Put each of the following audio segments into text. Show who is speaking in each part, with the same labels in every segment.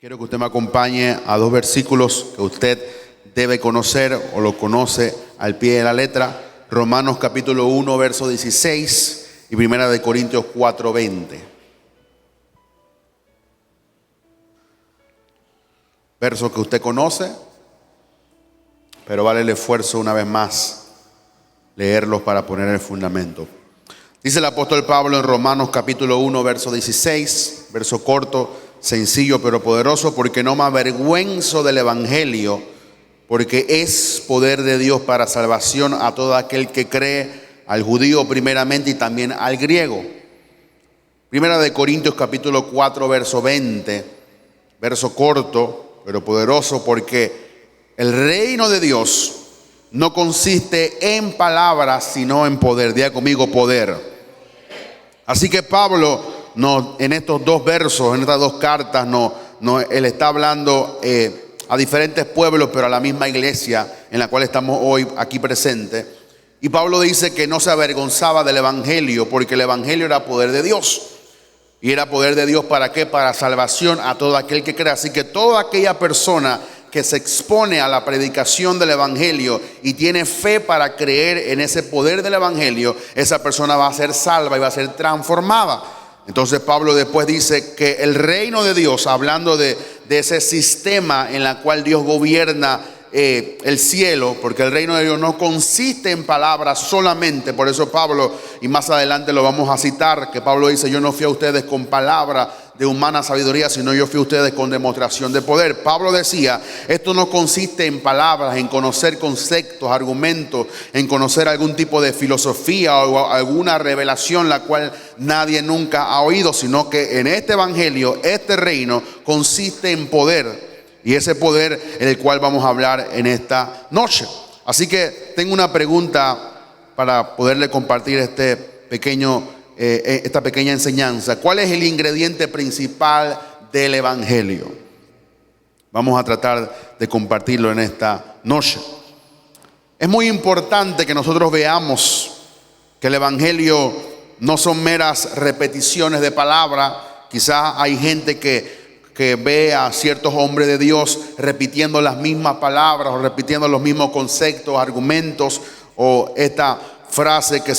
Speaker 1: Quiero que usted me acompañe a dos versículos que usted debe conocer o lo conoce al pie de la letra. Romanos capítulo 1, verso 16 y Primera de Corintios 4, 20. Versos que usted conoce, pero vale el esfuerzo una vez más leerlos para poner el fundamento. Dice el apóstol Pablo en Romanos capítulo 1, verso 16, verso corto, sencillo pero poderoso: porque no me avergüenzo del evangelio, porque es poder de Dios para salvación a todo aquel que cree, al judío primeramente y también al griego. Primera de Corintios capítulo 4, verso 20, verso corto pero poderoso: porque el reino de Dios no consiste en palabras, sino en poder. Diga conmigo: poder. Así que Pablo en estos dos versos, en estas dos cartas, él está hablando a diferentes pueblos, pero a la misma iglesia en la cual estamos hoy aquí presentes. Y Pablo dice que no se avergonzaba del evangelio, porque el evangelio era poder de Dios. Y era poder de Dios ¿para qué? Para salvación a todo aquel que cree. Así que toda aquella persona que se expone a la predicación del evangelio y tiene fe para creer en ese poder del evangelio, esa persona va a ser salva y va a ser transformada. Entonces Pablo después dice que el reino de Dios, hablando de ese sistema en el cual Dios gobierna el cielo, porque el reino de Dios no consiste en palabras solamente. Por eso Pablo, y más adelante lo vamos a citar, que Pablo dice: yo no fui a ustedes con palabra de humana sabiduría, sino yo fui a ustedes con demostración de poder. Pablo decía: esto no consiste en palabras, en conocer conceptos, argumentos, en conocer algún tipo de filosofía o alguna revelación la cual nadie nunca ha oído, sino que en este evangelio, este reino consiste en poder. Y ese poder en el cual vamos a hablar en esta noche. Así que tengo una pregunta para poderle compartir esta pequeña enseñanza. ¿Cuál es el ingrediente principal del evangelio? Vamos a tratar de compartirlo en esta noche. Es muy importante que nosotros veamos que el evangelio no son meras repeticiones de palabra. Quizás hay gente que ve a ciertos hombres de Dios repitiendo las mismas palabras o repitiendo los mismos conceptos, argumentos, o esta frase que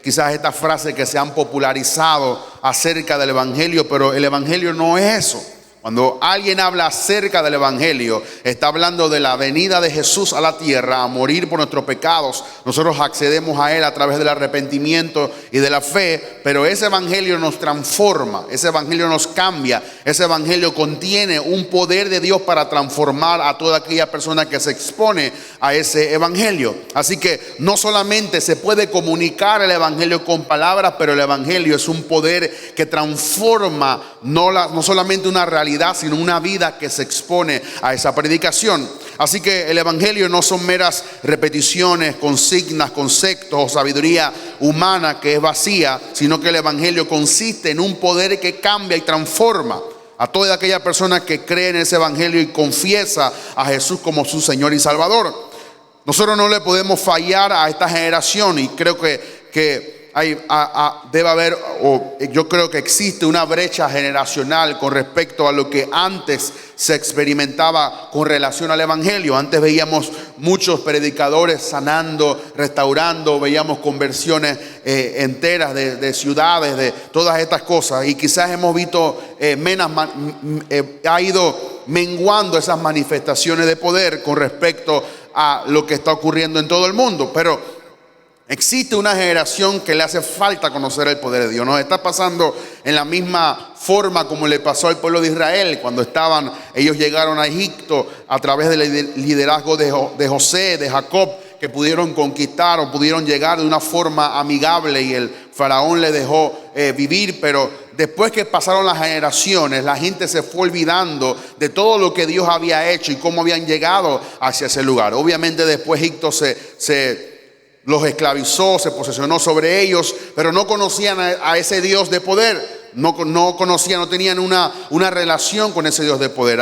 Speaker 1: quizás estas frases que se han popularizado acerca del evangelio, pero el evangelio no es eso. Cuando alguien habla acerca del evangelio, está hablando de la venida de Jesús a la tierra a morir por nuestros pecados. Nosotros accedemos a Él a través del arrepentimiento y de la fe, pero ese evangelio nos transforma, ese evangelio nos cambia, ese evangelio contiene un poder de Dios para transformar a toda aquella persona que se expone a ese evangelio. Así que no solamente se puede comunicar el evangelio con palabras, pero el evangelio es un poder que transforma no solamente una realidad, sino una vida que se expone a esa predicación. Así que el evangelio no son meras repeticiones, consignas, conceptos o sabiduría humana que es vacía, sino que el evangelio consiste en un poder que cambia y transforma a toda aquella persona que cree en ese evangelio y confiesa a Jesús como su Señor y Salvador. Nosotros no le podemos fallar a esta generación, y creo que debe haber, o yo creo que existe una brecha generacional con respecto a lo que antes se experimentaba con relación al evangelio. Antes veíamos muchos predicadores sanando, restaurando, veíamos conversiones enteras de ciudades, de todas estas cosas, y quizás hemos visto ha ido menguando esas manifestaciones de poder con respecto a lo que está ocurriendo en todo el mundo. Pero existe una generación que le hace falta conocer el poder de Dios. Nos está pasando en la misma forma como le pasó al pueblo de Israel cuando ellos llegaron a Egipto a través del liderazgo de José, de Jacob, que pudieron conquistar o pudieron llegar de una forma amigable, y el faraón le dejó vivir. Pero después que pasaron las generaciones, la gente se fue olvidando de todo lo que Dios había hecho y cómo habían llegado hacia ese lugar. Obviamente después Egipto los esclavizó, se posesionó sobre ellos, pero no conocían a ese Dios de poder. No tenían una relación con ese Dios de poder.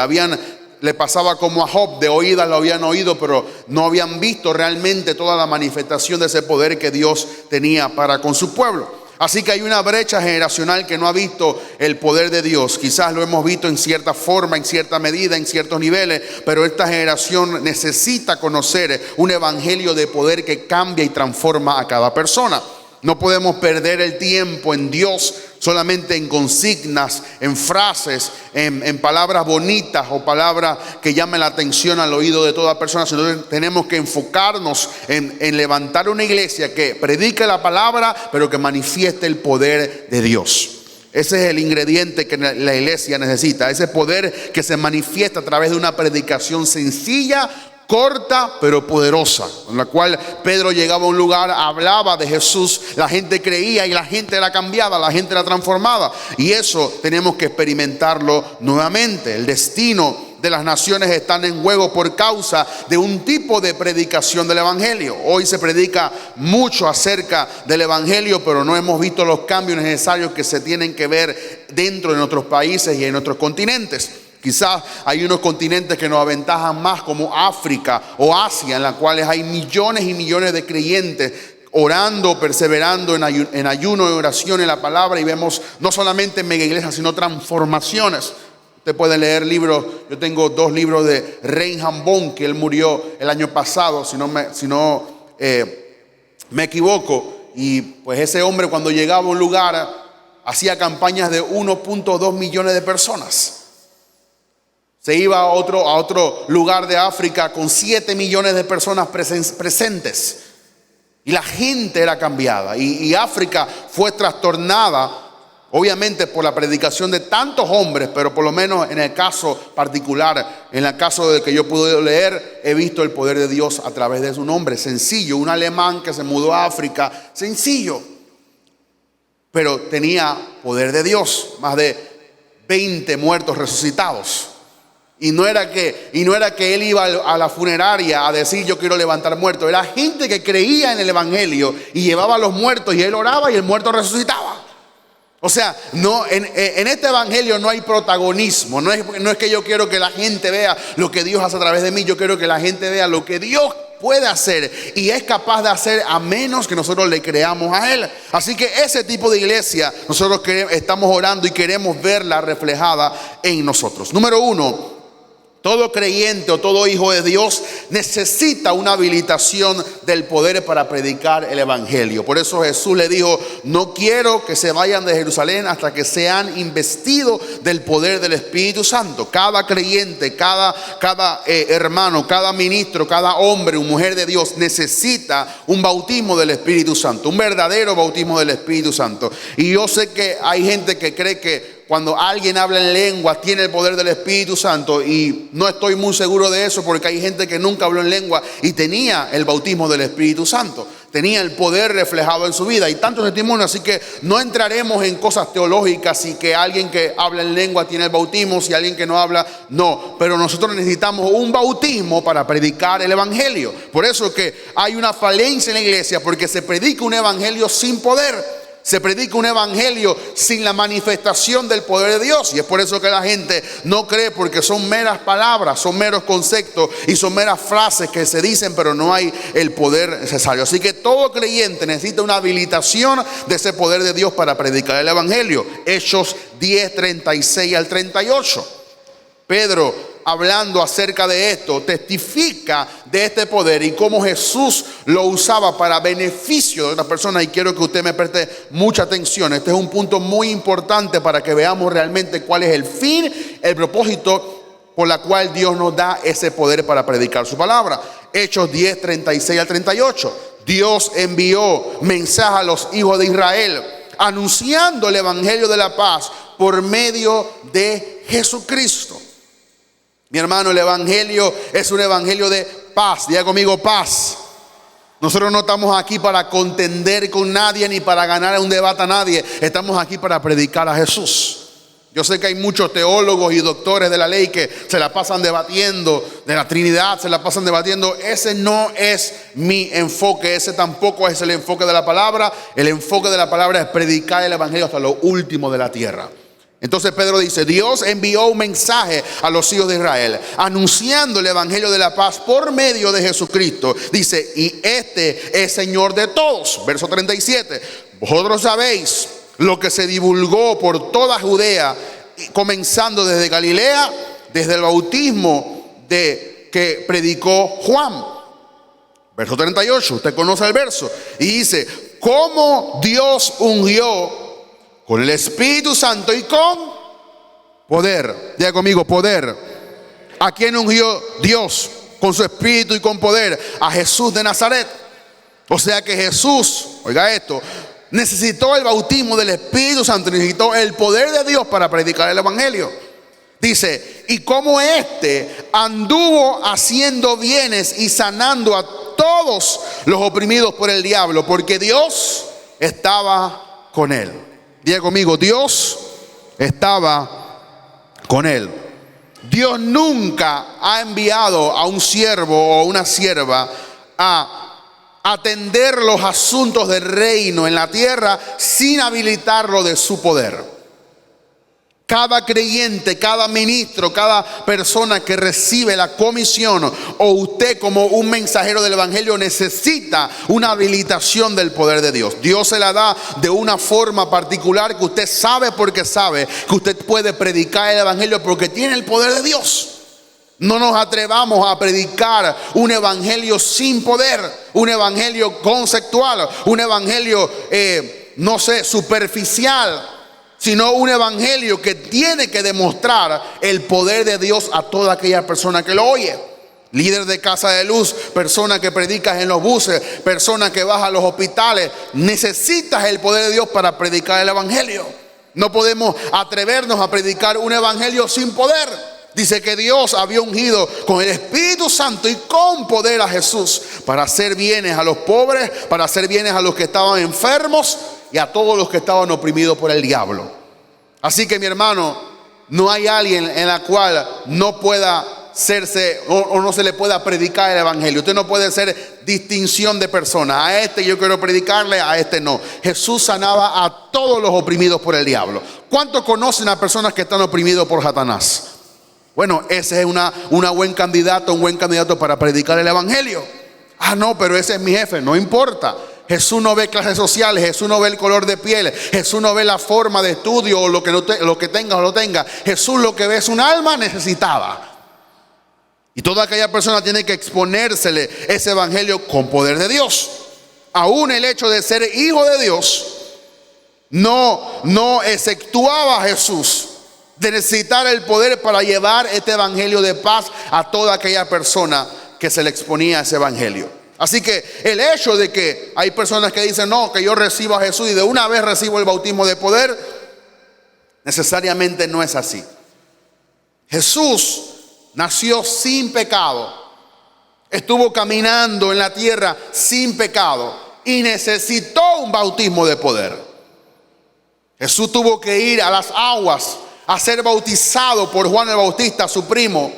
Speaker 1: Le pasaba como a Job: de oídas lo habían oído, pero no habían visto realmente toda la manifestación de ese poder que Dios tenía para con su pueblo. Así que hay una brecha generacional que no ha visto el poder de Dios. Quizás lo hemos visto en cierta forma, en cierta medida, en ciertos niveles, pero esta generación necesita conocer un evangelio de poder que cambia y transforma a cada persona. No podemos perder el tiempo en Dios solamente en consignas, en frases, en palabras bonitas o palabras que llamen la atención al oído de toda persona, sino que tenemos que enfocarnos en levantar una iglesia que predique la palabra, pero que manifieste el poder de Dios. Ese es el ingrediente que la iglesia necesita, ese poder que se manifiesta a través de una predicación sencilla, corta pero poderosa, en la cual Pedro llegaba a un lugar, hablaba de Jesús, la gente creía y la gente era cambiada, la gente era transformada, y eso tenemos que experimentarlo nuevamente. El destino de las naciones están en juego por causa de un tipo de predicación del evangelio. Hoy se predica mucho acerca del evangelio, pero no hemos visto los cambios necesarios que se tienen que ver dentro de nuestros países y en nuestros continentes. Quizás hay unos continentes que nos aventajan más, como África o Asia, en las cuales hay millones y millones de creyentes orando, perseverando en ayuno, en oración, en la palabra, y vemos no solamente mega iglesias, sino transformaciones. Usted puede leer libros. Yo tengo 2 libros de Reinhard Bonk, que él murió el año pasado, si no me equivoco. Y pues ese hombre, cuando llegaba a un lugar, hacía campañas de 1.2 millones de personas. Se iba a otro lugar de África con 7 millones de personas presentes. Y la gente era cambiada. Y África fue trastornada, obviamente, por la predicación de tantos hombres, pero por lo menos en el caso particular, en el caso de que yo pude leer, he visto el poder de Dios a través de un hombre sencillo, un alemán que se mudó a África, sencillo, pero tenía poder de Dios, más de 20 muertos resucitados. Y no era que él iba a la funeraria a decir yo quiero levantar muertos. Era gente que creía en el evangelio y llevaba a los muertos, y él oraba y el muerto resucitaba. O sea, no, en este evangelio no hay protagonismo. No es que yo quiero que la gente vea lo que Dios hace a través de mí. Yo quiero que la gente vea lo que Dios puede hacer y es capaz de hacer, a menos que nosotros le creamos a Él. Así que ese tipo de iglesia nosotros estamos orando y queremos verla reflejada en nosotros. Número 1. Todo creyente o todo hijo de Dios necesita una habilitación del poder para predicar el evangelio. Por eso Jesús le dijo: no quiero que se vayan de Jerusalén hasta que sean investidos del poder del Espíritu Santo. Cada creyente, cada hermano, cada ministro, cada hombre o mujer de Dios necesita un bautismo del Espíritu Santo, un verdadero bautismo del Espíritu Santo. Y yo sé que hay gente que cree que cuando alguien habla en lengua tiene el poder del Espíritu Santo, y no estoy muy seguro de eso, porque hay gente que nunca habló en lengua y tenía el bautismo del Espíritu Santo, tenía el poder reflejado en su vida. Y tantos testimonios, así que no entraremos en cosas teológicas, y que alguien que habla en lengua tiene el bautismo, si alguien que no habla, no. Pero nosotros necesitamos un bautismo para predicar el evangelio. Por eso es que hay una falencia en la iglesia, porque se predica un evangelio sin poder. Se predica un evangelio sin la manifestación del poder de Dios. Y es por eso que la gente no cree, porque son meras palabras, son meros conceptos y son meras frases que se dicen, pero no hay el poder necesario. Así que todo creyente necesita una habilitación de ese poder de Dios para predicar el evangelio. Hechos 10, 36 al 38. Pedro, hablando acerca de esto, testifica de este poder y cómo Jesús lo usaba para beneficio de otras personas. Y quiero que usted me preste mucha atención. Este es un punto muy importante para que veamos realmente cuál es el fin, el propósito por la cual Dios nos da ese poder para predicar su palabra. Hechos 10, 36 al 38. Dios envió mensaje a los hijos de Israel, anunciando el evangelio de la paz por medio de Jesucristo. Mi hermano, el evangelio es un evangelio de paz. Diga conmigo: paz. Nosotros no estamos aquí para contender con nadie ni para ganar un debate a nadie. Estamos aquí para predicar a Jesús. Yo sé que hay muchos teólogos y doctores de la ley que se la pasan debatiendo de la Trinidad, se la pasan debatiendo. Ese no es mi enfoque, ese tampoco es el enfoque de la palabra. El enfoque de la palabra es predicar el evangelio hasta lo último de la tierra. Entonces Pedro dice: Dios envió un mensaje a los hijos de Israel, anunciando el evangelio de la paz por medio de Jesucristo. Dice: y este es Señor de todos. Verso 37. vosotros sabéis lo que se divulgó por toda Judea, comenzando desde Galilea, desde el bautismo que predicó Juan. Verso 38, usted conoce el verso. Y dice, cómo Dios ungió con el Espíritu Santo y con poder. Diga conmigo, poder. ¿A quién ungió Dios con su Espíritu y con poder? A Jesús de Nazaret. O sea que Jesús, oiga esto, necesitó el bautismo del Espíritu Santo, necesitó el poder de Dios para predicar el Evangelio. Dice, y como anduvo haciendo bienes y sanando a todos los oprimidos por el diablo, porque Dios estaba con él. Diga conmigo, Dios estaba con él. Dios nunca ha enviado a un siervo o una sierva a atender los asuntos del reino en la tierra sin habilitarlo de su poder. Cada creyente, cada ministro, cada persona que recibe la comisión o usted como un mensajero del Evangelio necesita una habilitación del poder de Dios. Dios se la da de una forma particular que usted sabe porque sabe que usted puede predicar el Evangelio porque tiene el poder de Dios. No nos atrevamos a predicar un evangelio sin poder, un evangelio conceptual, un evangelio, superficial, sino un evangelio que tiene que demostrar el poder de Dios a toda aquella persona que lo oye. Líder de Casa de Luz, persona que predicas en los buses, persona que vas a los hospitales, necesitas el poder de Dios para predicar el evangelio. No podemos atrevernos a predicar un evangelio sin poder. Dice que Dios había ungido con el Espíritu Santo y con poder a Jesús para hacer bienes a los pobres, para hacer bienes a los que estaban enfermos y a todos los que estaban oprimidos por el diablo. Así que mi hermano, no hay alguien en la cual no pueda hacerse o no se le pueda predicar el evangelio. Usted no puede hacer distinción de personas. A este yo quiero predicarle, a este no. Jesús sanaba a todos los oprimidos por el diablo. ¿Cuántos conocen a personas que están oprimidos por Satanás? Bueno, ese es un buen candidato para predicar el evangelio. Ah, no, pero ese es mi jefe. No importa. Jesús no ve clases sociales, Jesús no ve el color de piel, Jesús no ve la forma de estudio o lo que tenga o no tenga. Jesús lo que ve es un alma necesitada. Y toda aquella persona tiene que exponérsele ese evangelio con poder de Dios. Aún el hecho de ser hijo de Dios no exceptuaba a Jesús de necesitar el poder para llevar este evangelio de paz a toda aquella persona que se le exponía ese evangelio. Así que el hecho de que hay personas que dicen, no, que yo recibo a Jesús y de una vez recibo el bautismo de poder, necesariamente no es así. Jesús nació sin pecado, estuvo caminando en la tierra sin pecado y necesitó un bautismo de poder. Jesús tuvo que ir a las aguas a ser bautizado por Juan el Bautista, su primo.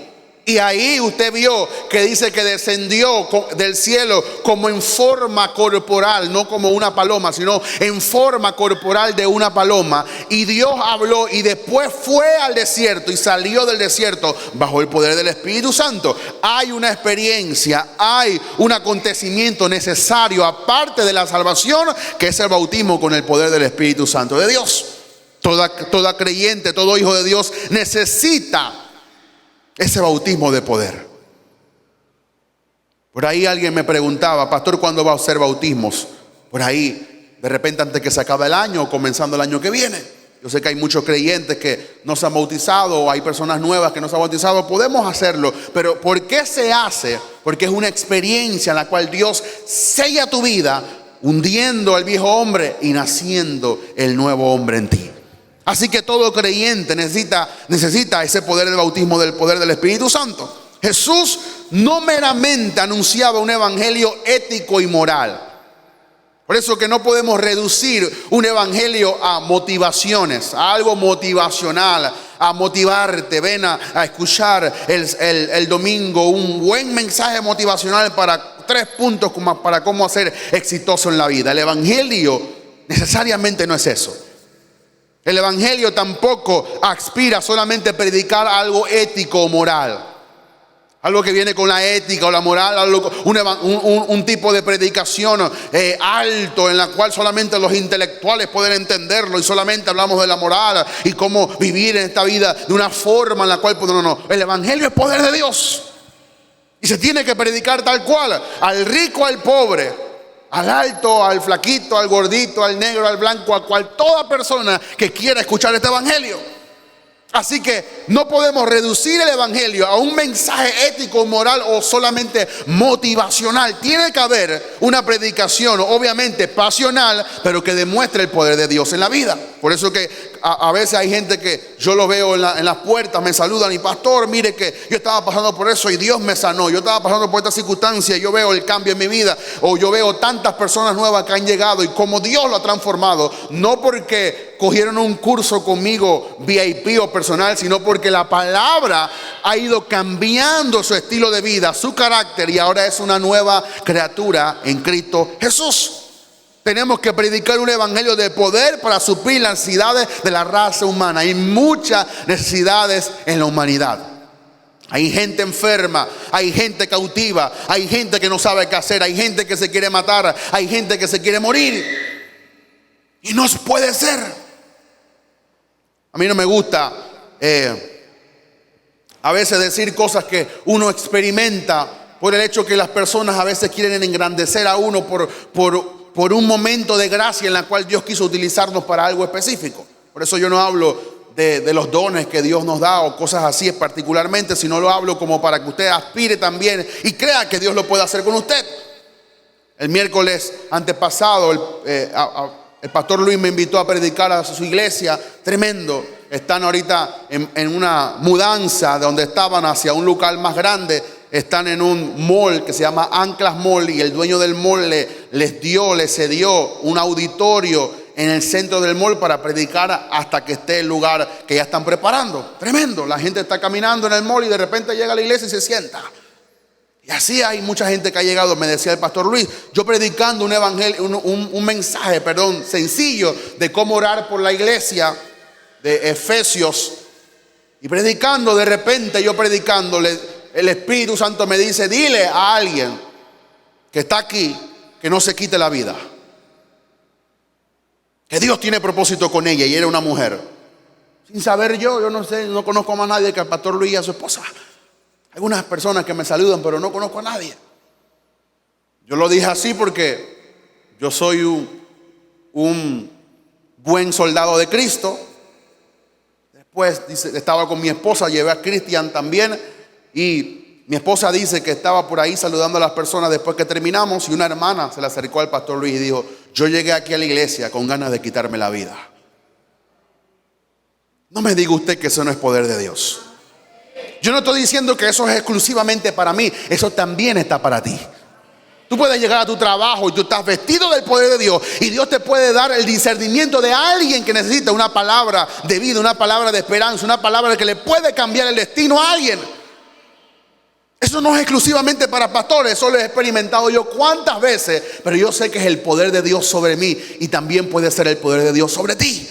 Speaker 1: Y ahí usted vio que dice que descendió del cielo como en forma corporal, no como una paloma, sino en forma corporal de una paloma. Y Dios habló y después fue al desierto y salió del desierto bajo el poder del Espíritu Santo. Hay una experiencia, hay un acontecimiento necesario aparte de la salvación, que es el bautismo con el poder del Espíritu Santo de Dios. Toda creyente, todo hijo de Dios necesita ese bautismo de poder. Por ahí alguien me preguntaba, pastor, ¿cuándo va a hacer bautismos? Por ahí, de repente antes que se acabe el año o comenzando el año que viene. Yo sé que hay muchos creyentes que no se han bautizado o hay personas nuevas que no se han bautizado. Podemos hacerlo, pero ¿por qué se hace? Porque es una experiencia en la cual Dios sella tu vida, hundiendo al viejo hombre y naciendo el nuevo hombre en ti. Así que todo creyente necesita ese poder del bautismo, del poder del Espíritu Santo. Jesús no meramente anunciaba un evangelio ético y moral. Por eso que no podemos reducir un evangelio a motivaciones, a algo motivacional, a motivarte. Ven a escuchar el domingo un buen mensaje motivacional para 3 puntos para cómo ser exitoso en la vida. El evangelio necesariamente no es eso. El evangelio tampoco aspira solamente a predicar algo ético o moral. Algo que viene con la ética o la moral, un tipo de predicación alto en la cual solamente los intelectuales pueden entenderlo y solamente hablamos de la moral y cómo vivir en esta vida de una forma en la cual, no, el evangelio es poder de Dios y se tiene que predicar tal cual, al rico, al pobre, al alto, al flaquito, al gordito, al negro, al blanco, a toda persona que quiera escuchar este evangelio. Así que no podemos reducir el evangelio a un mensaje ético, moral o solamente motivacional. Tiene que haber una predicación, obviamente pasional, pero que demuestre el poder de Dios en la vida. Por eso que a veces hay gente que yo lo veo en las puertas, me saludan y pastor, mire que yo estaba pasando por eso y Dios me sanó. Yo estaba pasando por esta circunstancia y yo veo el cambio en mi vida. O yo veo tantas personas nuevas que han llegado y cómo Dios lo ha transformado. No porque cogieron un curso conmigo VIP o personal, sino porque la palabra ha ido cambiando su estilo de vida, su carácter, y ahora es una nueva criatura en Cristo Jesús. Tenemos que predicar un evangelio de poder para suplir las necesidades de la raza humana. Hay muchas necesidades en la humanidad. Hay gente enferma, hay gente cautiva, hay gente que no sabe qué hacer, hay gente que se quiere matar, hay gente que se quiere morir. Y no puede ser. A mí no me gusta a veces decir cosas que uno experimenta por el hecho que las personas a veces quieren engrandecer a uno por un momento de gracia en la cual Dios quiso utilizarnos para algo específico. Por eso yo no hablo de los dones que Dios nos da o cosas así particularmente, sino lo hablo como para que usted aspire también y crea que Dios lo puede hacer con usted. El miércoles antepasado el pastor Luis me invitó a predicar a su iglesia. Tremendo. Están ahorita en una mudanza de donde estaban hacia un local más grande. Están en un mall que se llama Anclas Mall y el dueño del mall les cedió un auditorio en el centro del mall para predicar hasta que esté el lugar que ya están preparando. Tremendo. La gente está caminando en el mall y de repente llega a la iglesia y se sienta. Y así hay mucha gente que ha llegado. Me decía el pastor Luis, yo predicando un evangelio, un mensaje, sencillo de cómo orar por la iglesia de Efesios, y predicando, de repente yo predicándole, el Espíritu Santo me dice, dile a alguien que está aquí que no se quite la vida, que Dios tiene propósito con ella. Y era una mujer. Sin saber yo no sé, no conozco a más nadie que al pastor Luis y a su esposa. Algunas personas que me saludan, pero no conozco a nadie. Yo lo dije así porque yo soy un buen soldado de Cristo. Después estaba con mi esposa, llevé a Cristian también. Y mi esposa dice que estaba por ahí saludando a las personas después que terminamos. Y una hermana se le acercó al pastor Luis y dijo, yo llegué aquí a la iglesia con ganas de quitarme la vida. No me diga usted que eso no es poder de Dios. Yo no estoy diciendo que eso es exclusivamente para mí. Eso también está para ti. Tú puedes llegar a tu trabajo y tú estás vestido del poder de Dios y Dios te puede dar el discernimiento de alguien que necesita una palabra de vida, una palabra de esperanza, una palabra que le puede cambiar el destino a alguien. Eso no es exclusivamente para pastores, eso lo he experimentado yo cuántas veces, pero yo sé que es el poder de Dios sobre mí y también puede ser el poder de Dios sobre ti.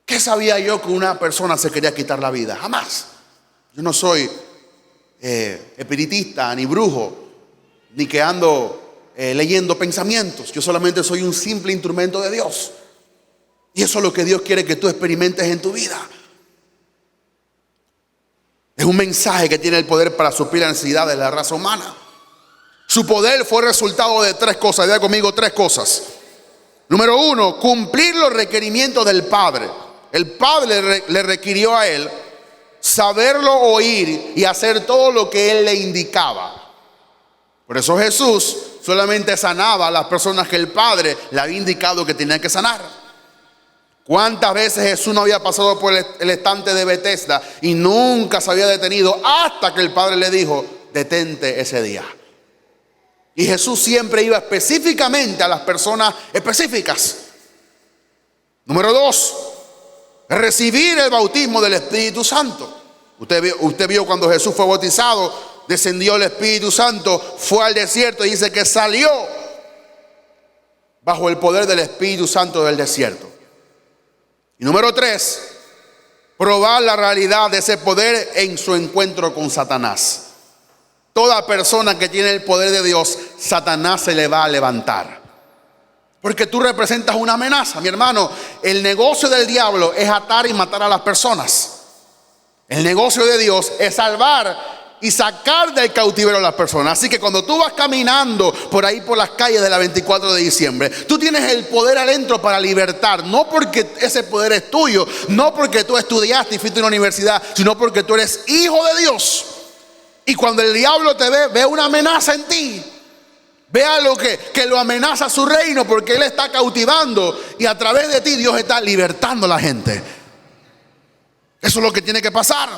Speaker 1: ¿Qué sabía yo que una persona se quería quitar la vida? Jamás. Yo no soy espiritista, ni brujo, ni que ando leyendo pensamientos. Yo solamente soy un simple instrumento de Dios. Y eso es lo que Dios quiere que tú experimentes en tu vida. Es un mensaje que tiene el poder para suplir las necesidades de la raza humana. Su poder fue resultado de tres cosas. Diga conmigo, tres cosas. Número uno, cumplir los requerimientos del Padre. El Padre le requirió a él saberlo oír y hacer todo lo que él le indicaba. Por eso Jesús solamente sanaba a las personas que el Padre le había indicado que tenían que sanar. ¿Cuántas veces Jesús no había pasado por el estante de Betesda y nunca se había detenido hasta que el Padre le dijo, detente ese día? Y Jesús siempre iba específicamente a las personas específicas. Número dos, recibir el bautismo del Espíritu Santo. Usted vio cuando Jesús fue bautizado, descendió el Espíritu Santo, fue al desierto y dice que salió bajo el poder del Espíritu Santo del desierto. Y número tres, probar la realidad de ese poder en su encuentro con Satanás. Toda persona que tiene el poder de Dios, Satanás se le va a levantar. Porque tú representas una amenaza, mi hermano. El negocio del diablo es atar y matar a las personas. El negocio de Dios es salvar y sacar del cautiverio a las personas. Así que cuando tú vas caminando por ahí por las calles de la 24 de diciembre, tú tienes el poder adentro para libertar. No porque ese poder es tuyo, no porque tú estudiaste y fuiste a una universidad, sino porque tú eres hijo de Dios. Y cuando el diablo te ve una amenaza en ti. Ve algo que lo amenaza a su reino, porque él está cautivando y a través de ti Dios está libertando a la gente. Eso es lo que tiene que pasar.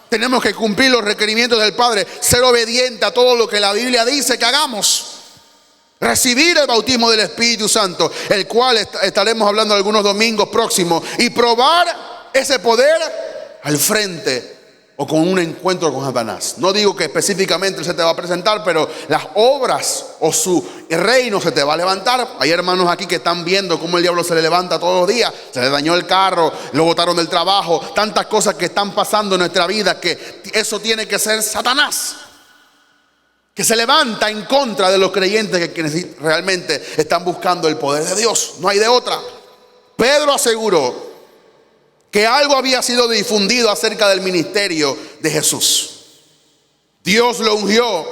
Speaker 1: Tenemos que cumplir los requerimientos del Padre, ser obediente a todo lo que la Biblia dice que hagamos. Recibir el bautismo del Espíritu Santo, el cual estaremos hablando algunos domingos próximos, y probar ese poder al frente o con un encuentro con Satanás. No digo que específicamente él se te va a presentar, pero las obras o su reino se te va a levantar. Hay hermanos aquí que están viendo cómo el diablo se le levanta todos los días. Se le dañó el carro, lo botaron del trabajo. Tantas cosas que están pasando en nuestra vida, que eso tiene que ser Satanás, que se levanta en contra de los creyentes que realmente están buscando el poder de Dios. No hay de otra. Pedro aseguró que algo había sido difundido acerca del ministerio de Jesús. Dios lo ungió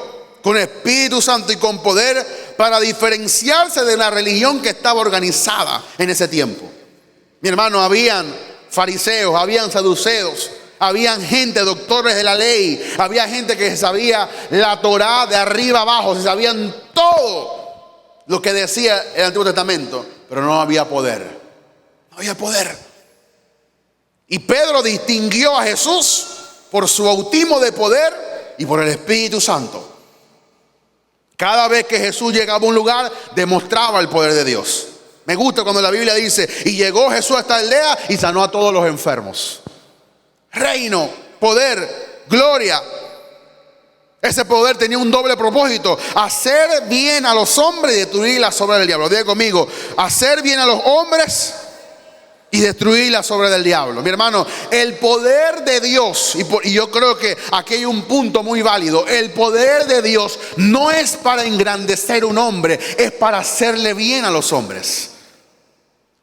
Speaker 1: con Espíritu Santo y con poder para diferenciarse de la religión que estaba organizada en ese tiempo. Mi hermano, habían fariseos, habían saduceos, habían gente, doctores de la ley, había gente que sabía la Torá de arriba abajo, se sabían todo lo que decía el Antiguo Testamento, pero no había poder. No había poder. Y Pedro distinguió a Jesús por su bautismo de poder y por el Espíritu Santo. Cada vez que Jesús llegaba a un lugar, demostraba el poder de Dios. Me gusta cuando la Biblia dice: y llegó Jesús a esta aldea y sanó a todos los enfermos. Reino, poder, gloria. Ese poder tenía un doble propósito: hacer bien a los hombres y destruir las obras del diablo. Diga conmigo: hacer bien a los hombres y destruir las obras del diablo. Mi hermano, el poder de Dios, y yo creo que aquí hay un punto muy válido: el poder de Dios no es para engrandecer un hombre, es para hacerle bien a los hombres.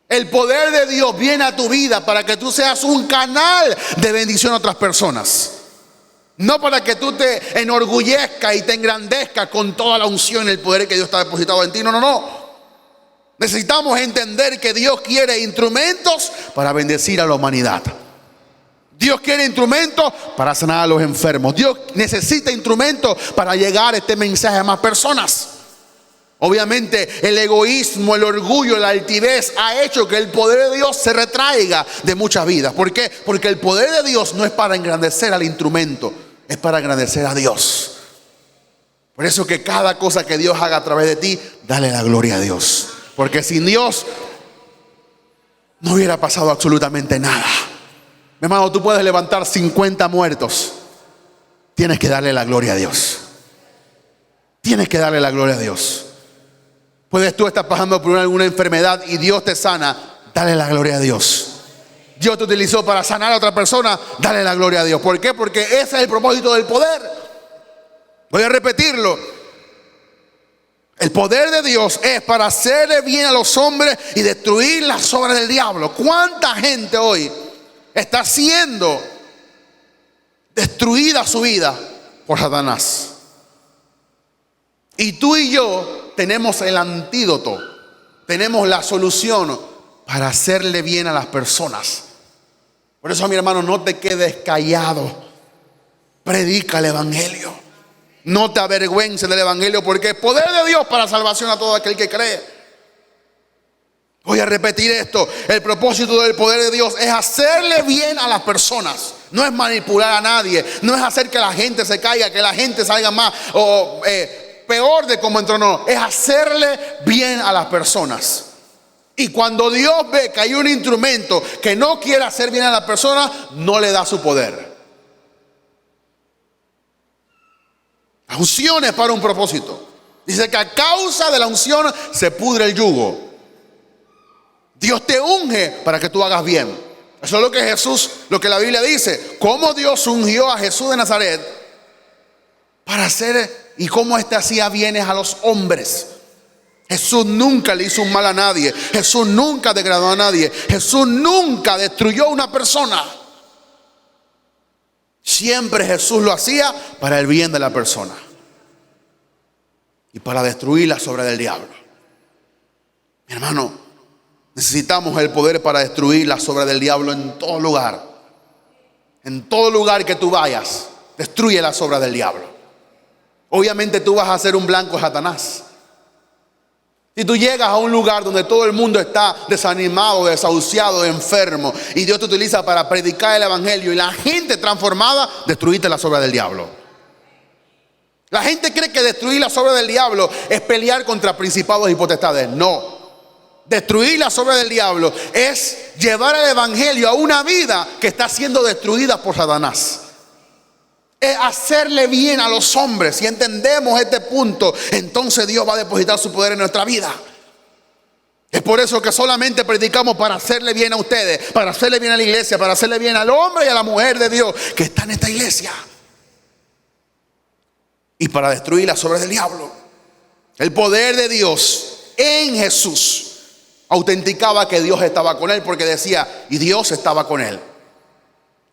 Speaker 1: El poder de Dios viene a tu vida para que tú seas un canal de bendición a otras personas. No para que tú te enorgullezcas y te engrandezcas con toda la unción y el poder que Dios está depositado en ti. No. Necesitamos entender que Dios quiere instrumentos para bendecir a la humanidad. Dios quiere instrumentos para sanar a los enfermos. Dios necesita instrumentos para llegar este mensaje a más personas. Obviamente el egoísmo, el orgullo, la altivez ha hecho que el poder de Dios se retraiga de muchas vidas. ¿Por qué? Porque el poder de Dios no es para engrandecer al instrumento, es para engrandecer a Dios. Por eso que cada cosa que Dios haga a través de ti, dale la gloria a Dios. Porque sin Dios no hubiera pasado absolutamente nada. Mi hermano, tú puedes levantar 50 muertos. Tienes que darle la gloria a Dios. Tienes que darle la gloria a Dios. Puedes tú estar pasando por alguna enfermedad y Dios te sana. Dale la gloria a Dios. Dios te utilizó para sanar a otra persona. Dale la gloria a Dios. ¿Por qué? Porque ese es el propósito del poder. Voy a repetirlo. El poder de Dios es para hacerle bien a los hombres y destruir las obras del diablo. ¿Cuánta gente hoy está siendo destruida su vida por Satanás? Y tú y yo tenemos el antídoto, tenemos la solución para hacerle bien a las personas. Por eso, mi hermano, no te quedes callado. Predica el evangelio. No te avergüences del evangelio, porque es poder de Dios para salvación a todo aquel que cree. Voy a repetir esto: el propósito del poder de Dios es hacerle bien a las personas. No es manipular a nadie, no es hacer que la gente se caiga, que la gente salga más o peor de como entró. No, es hacerle bien a las personas. Y cuando Dios ve que hay un instrumento que no quiere hacer bien a la persona, no le da su poder. La unción es para un propósito. Dice que a causa de la unción se pudre el yugo. Dios te unge para que tú hagas bien. Eso es lo que Jesús, lo que la Biblia dice. Cómo Dios ungió a Jesús de Nazaret para hacer, y cómo hacía bienes a los hombres. Jesús nunca le hizo un mal a nadie. Jesús nunca degradó a nadie. Jesús nunca destruyó a una persona. Siempre Jesús lo hacía para el bien de la persona y para destruir la obra del diablo. Mi hermano, necesitamos el poder para destruir la obra del diablo en todo lugar. En todo lugar que tú vayas, destruye la obra del diablo. Obviamente tú vas a ser un blanco de Satanás. Si tú llegas a un lugar donde todo el mundo está desanimado, desahuciado, enfermo, y Dios te utiliza para predicar el evangelio y la gente transformada, destruiste la obra del diablo. La gente cree que destruir la obra del diablo es pelear contra principados y potestades. No. Destruir la obra del diablo es llevar el evangelio a una vida que está siendo destruida por Satanás. Es hacerle bien a los hombres. Si entendemos este punto, entonces Dios va a depositar su poder en nuestra vida. Es por eso que solamente predicamos para hacerle bien a ustedes, para hacerle bien a la iglesia, para hacerle bien al hombre y a la mujer de Dios que está en esta iglesia, y para destruir las obras del diablo. El poder de Dios en Jesús autenticaba que Dios estaba con él, porque decía, y Dios estaba con él.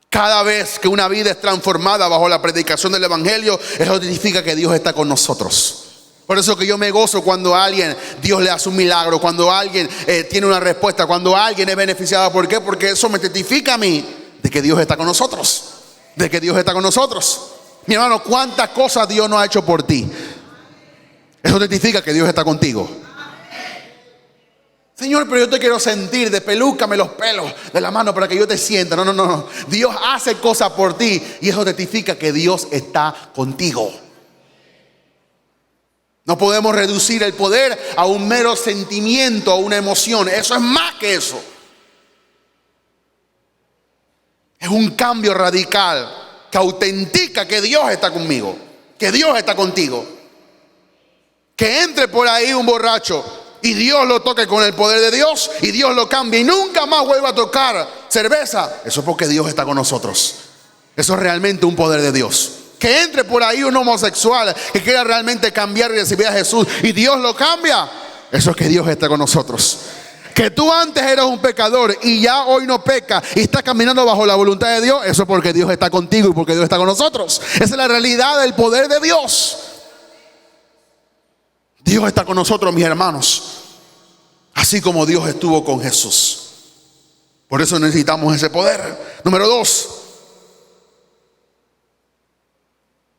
Speaker 1: Cada vez que una vida es transformada bajo la predicación del evangelio, eso significa que Dios está con nosotros. Por eso que yo me gozo cuando a alguien Dios le hace un milagro, cuando alguien tiene una respuesta, cuando alguien es beneficiado. ¿Por qué? Porque eso me testifica a mí de que Dios está con nosotros. De que Dios está con nosotros. Mi hermano, ¿cuántas cosas Dios no ha hecho por ti? Eso testifica que Dios está contigo. Señor, pero yo te quiero sentir, despelúcame los pelos de la mano para que yo te sienta. No. Dios hace cosas por ti y eso testifica que Dios está contigo. No podemos reducir el poder a un mero sentimiento, a una emoción. Eso es más que eso. Es un cambio radical que autentica que Dios está conmigo, que Dios está contigo. Que entre por ahí un borracho y Dios lo toque con el poder de Dios y Dios lo cambie y nunca más vuelva a tocar cerveza. Eso es porque Dios está con nosotros. Eso es realmente un poder de Dios. Que entre por ahí un homosexual que quiera realmente cambiar y recibir a Jesús y Dios lo cambia. Eso es que Dios está con nosotros. Que tú antes eras un pecador y ya hoy no pecas y estás caminando bajo la voluntad de Dios. Eso es porque Dios está contigo y porque Dios está con nosotros. Esa es la realidad del poder de Dios. Dios está con nosotros, mis hermanos, así como Dios estuvo con Jesús. Por eso necesitamos ese poder. Número 2,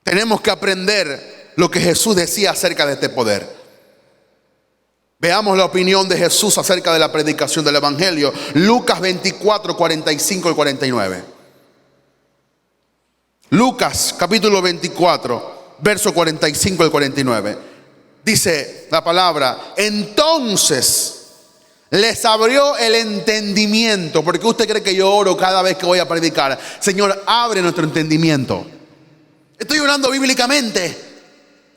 Speaker 1: tenemos que aprender lo que Jesús decía acerca de este poder. Veamos la opinión de Jesús acerca de la predicación del evangelio. Lucas 24, 45 y 49. Lucas capítulo 24, verso 45 y 49. Dice la palabra, entonces les abrió el entendimiento. ¿Por qué usted cree que yo oro cada vez que voy a predicar? Señor, abre nuestro entendimiento. Estoy orando bíblicamente.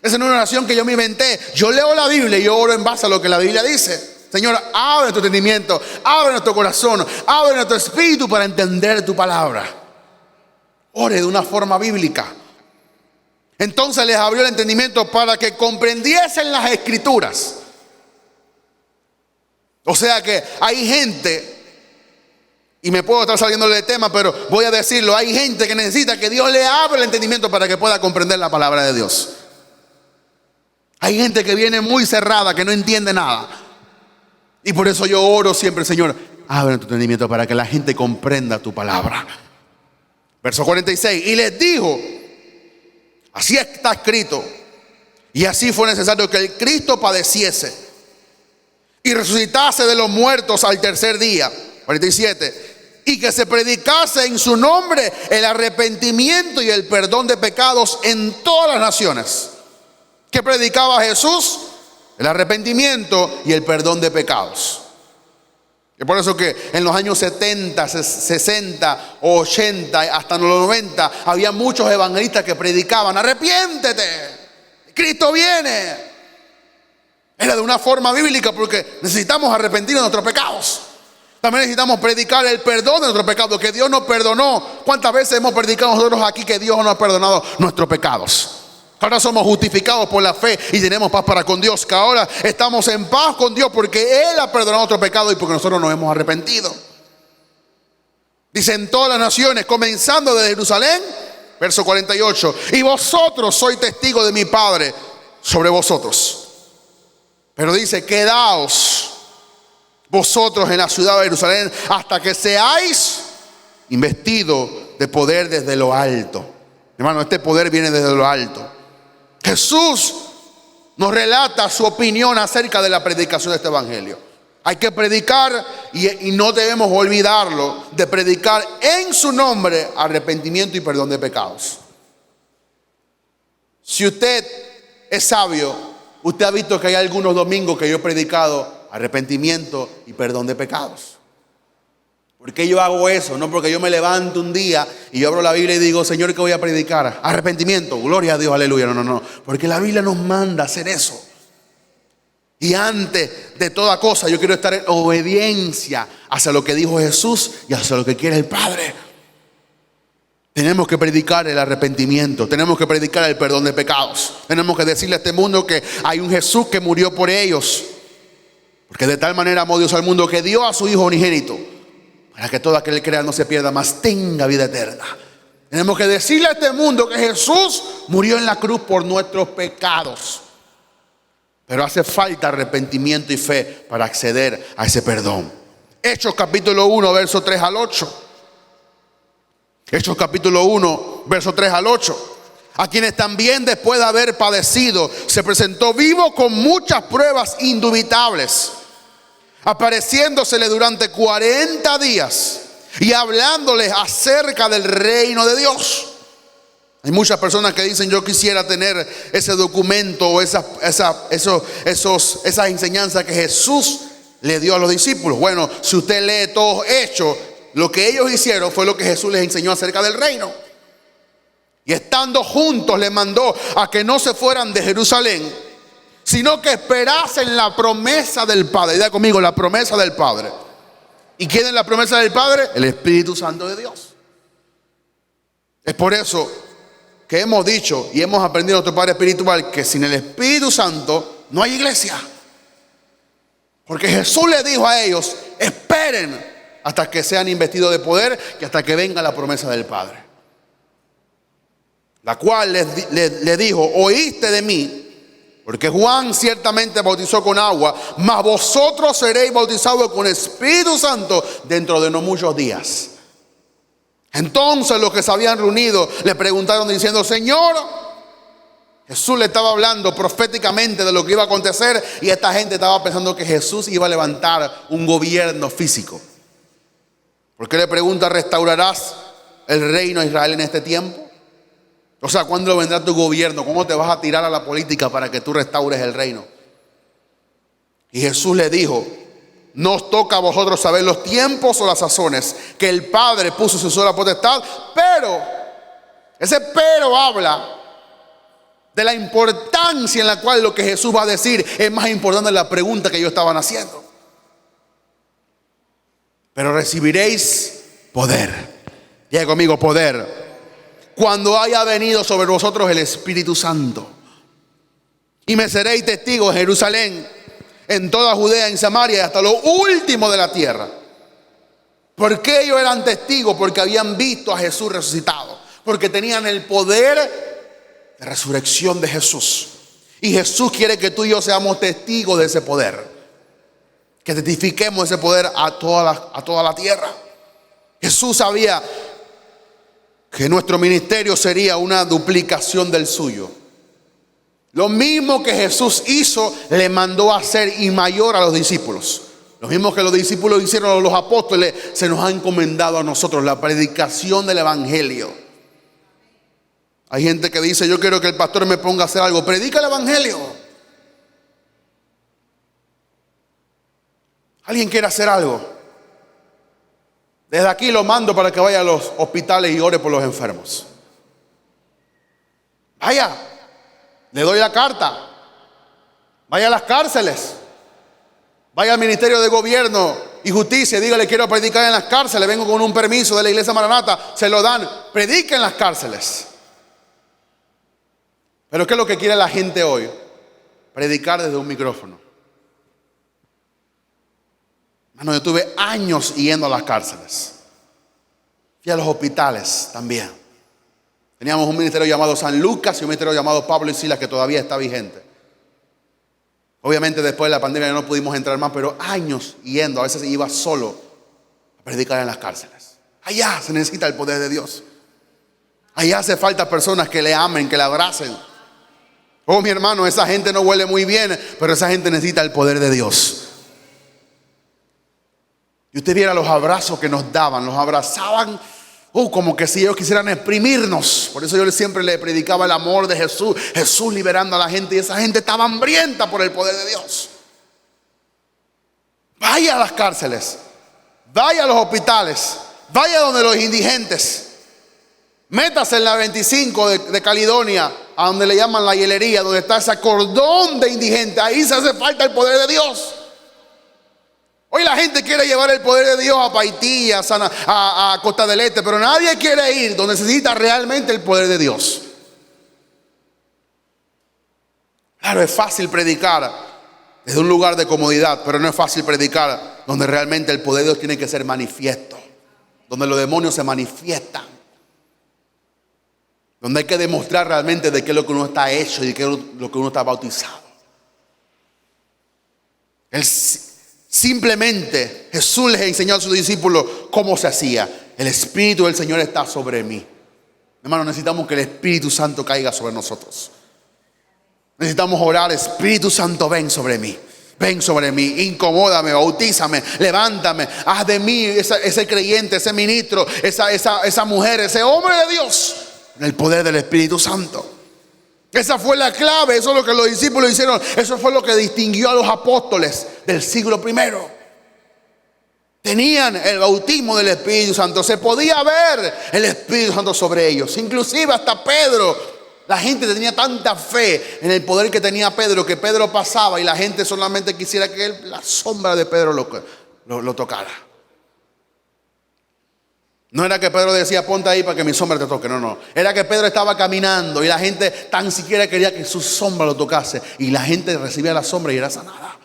Speaker 1: Esa no es una oración que yo me inventé. Yo leo la Biblia y yo oro en base a lo que la Biblia dice. Señor, abre nuestro entendimiento, abre nuestro corazón, abre nuestro espíritu para entender tu palabra. Ore de una forma bíblica. Entonces les abrió el entendimiento para que comprendiesen las escrituras. O sea que hay gente, y me puedo estar saliendo del tema, pero voy a decirlo, hay gente que necesita que Dios le abra el entendimiento para que pueda comprender la palabra de Dios. Hay gente que viene muy cerrada, que no entiende nada. Y por eso yo oro siempre, Señor, abre tu entendimiento para que la gente comprenda tu palabra. Verso 46, y les dijo, así está escrito, y así fue necesario que el Cristo padeciese y resucitase de los muertos al tercer día. 47, y que se predicase en su nombre el arrepentimiento y el perdón de pecados en todas las naciones. ¿Qué predicaba Jesús? El arrepentimiento y el perdón de pecados. Y por eso que en los años 70, 60, 80, hasta los 90, había muchos evangelistas que predicaban, arrepiéntete, Cristo viene. Era de una forma bíblica porque necesitamos arrepentirnos de nuestros pecados. También necesitamos predicar el perdón de nuestros pecados, que Dios nos perdonó. ¿Cuántas veces hemos predicado nosotros aquí que Dios nos ha perdonado nuestros pecados? Ahora somos justificados por la fe y tenemos paz para con Dios. Que ahora estamos en paz con Dios porque Él ha perdonado nuestros pecados y porque nosotros nos hemos arrepentido. Dice en todas las naciones, comenzando desde Jerusalén, verso 48. Y vosotros sois testigos de mi Padre sobre vosotros. Pero dice, quedaos vosotros en la ciudad de Jerusalén hasta que seáis investidos de poder desde lo alto. Hermano, este poder viene desde lo alto. Jesús nos relata su opinión acerca de la predicación de este evangelio. Hay que predicar y no debemos olvidarlo de predicar en su nombre arrepentimiento y perdón de pecados. Si usted es sabio, usted ha visto que hay algunos domingos que yo he predicado arrepentimiento y perdón de pecados. ¿Por qué yo hago eso? No porque yo me levanto un día y yo abro la Biblia y digo, Señor, ¿qué voy a predicar? Arrepentimiento, gloria a Dios, aleluya. No. Porque la Biblia nos manda a hacer eso. Y antes de toda cosa yo quiero estar en obediencia hacia lo que dijo Jesús y hacia lo que quiere el Padre. Tenemos que predicar el arrepentimiento, tenemos que predicar el perdón de pecados. Tenemos que decirle a este mundo que hay un Jesús que murió por ellos. Porque de tal manera amó Dios al mundo que dio a su Hijo unigénito, para que todo aquel que crea no se pierda, mas tenga vida eterna. Tenemos que decirle a este mundo que Jesús murió en la cruz por nuestros pecados. Pero hace falta arrepentimiento y fe para acceder a ese perdón. Hechos capítulo 1, verso 3 al 8. Hechos capítulo 1, verso 3 al 8. A quienes también después de haber padecido se presentó vivo con muchas pruebas indubitables, apareciéndosele durante 40 días y hablándoles acerca del reino de Dios. Hay muchas personas que dicen, yo quisiera tener ese documento o esas enseñanzas que Jesús le dio a los discípulos. Bueno, si usted lee todos Hechos, lo que ellos hicieron fue lo que Jesús les enseñó acerca del reino. Y estando juntos les mandó a que no se fueran de Jerusalén, sino que esperasen la promesa del Padre. Diga conmigo, la promesa del Padre. ¿Y quién es la promesa del Padre? El Espíritu Santo de Dios. Es por eso que hemos dicho y hemos aprendido a nuestro Padre espiritual que sin el Espíritu Santo no hay iglesia. Porque Jesús les dijo a ellos, esperen hasta que sean investidos de poder y hasta que venga la promesa del Padre. La cual les dijo, oíste de mí, porque Juan ciertamente bautizó con agua, mas vosotros seréis bautizados con Espíritu Santo dentro de no muchos días. Entonces los que se habían reunido le preguntaron diciendo, Señor, Jesús le estaba hablando proféticamente de lo que iba a acontecer y esta gente estaba pensando que Jesús iba a levantar un gobierno físico. ¿Por qué le pregunta, restaurarás el reino de Israel en este tiempo? O sea, ¿cuándo vendrá tu gobierno? ¿Cómo te vas a tirar a la política para que tú restaures el reino? Y Jesús le dijo, no os toca a vosotros saber los tiempos o las sazones que el Padre puso su sola potestad, pero, ese pero habla de la importancia en la cual lo que Jesús va a decir es más importante de la pregunta que ellos estaban haciendo. Pero recibiréis poder. Diga conmigo, poder. Cuando haya venido sobre vosotros el Espíritu Santo. Y me seréis testigos en Jerusalén, en toda Judea, en Samaria y hasta lo último de la tierra. ¿Por qué ellos eran testigos? Porque habían visto a Jesús resucitado. Porque tenían el poder de resurrección de Jesús. Y Jesús quiere que tú y yo seamos testigos de ese poder. Que testifiquemos ese poder a toda la tierra. Jesús sabía que nuestro ministerio sería una duplicación del suyo. Lo mismo que Jesús hizo, le mandó a hacer y mayor a los discípulos. Lo mismo que los discípulos hicieron a los apóstoles, se nos ha encomendado a nosotros la predicación del evangelio. Hay gente que dice, yo quiero que el pastor me ponga a hacer algo. Predica el evangelio. ¿Alguien quiere hacer algo? Desde aquí lo mando para que vaya a los hospitales y ore por los enfermos. Vaya, le doy la carta. Vaya a las cárceles. Vaya al ministerio de gobierno y justicia. Dígale, quiero predicar en las cárceles. Vengo con un permiso de la iglesia Maranata. Se lo dan. Predica en las cárceles. Pero ¿qué es lo que quiere la gente hoy? Predicar desde un micrófono. Hermano, yo tuve años yendo a las cárceles. Fui a los hospitales también. Teníamos un ministerio llamado San Lucas y un ministerio llamado Pablo y Silas que todavía está vigente. Obviamente después de la pandemia no pudimos entrar más, pero años yendo. A veces iba solo a predicar en las cárceles. Allá se necesita el poder de Dios. Allá hace falta personas que le amen, que le abracen. Oh, mi hermano, esa gente no huele muy bien, pero esa gente necesita el poder de Dios. Y usted viera los abrazos que nos daban, nos abrazaban, como que si ellos quisieran exprimirnos. Por eso yo siempre le predicaba el amor de Jesús, Jesús liberando a la gente, y esa gente estaba hambrienta por el poder de Dios. Vaya a las cárceles, vaya a los hospitales, vaya donde los indigentes. Métase en la 25 de Caledonia, a donde le llaman la hielería, donde está ese cordón de indigentes. Ahí se hace falta el poder de Dios. Hoy la gente quiere llevar el poder de Dios a Paití, a Costa del Este, pero nadie quiere ir donde necesita realmente el poder de Dios. Claro, es fácil predicar desde un lugar de comodidad, pero no es fácil predicar donde realmente el poder de Dios tiene que ser manifiesto, donde los demonios se manifiestan, donde hay que demostrar realmente de qué es lo que uno está hecho y de qué es lo que uno está bautizado. Simplemente Jesús les enseñó a sus discípulos cómo se hacía. El Espíritu del Señor está sobre mí. Hermano, necesitamos que el Espíritu Santo caiga sobre nosotros. Necesitamos orar, Espíritu Santo, ven sobre mí. Ven sobre mí, incomódame, bautízame, levántame. Haz de mí ese creyente, ese ministro, esa mujer, ese hombre de Dios, en el poder del Espíritu Santo. Esa fue la clave, eso es lo que los discípulos hicieron. Eso fue lo que distinguió a los apóstoles del siglo I. Tenían el bautismo del Espíritu Santo. Se podía ver el Espíritu Santo sobre ellos. Inclusive hasta Pedro. La gente tenía tanta fe en el poder que tenía Pedro, que Pedro pasaba y la gente solamente quisiera que la sombra de Pedro lo tocara. No era que Pedro decía, ponte ahí para que mi sombra te toque. No. Era que Pedro estaba caminando y la gente tan siquiera quería que su sombra lo tocase. Y la gente recibía la sombra y era sanada.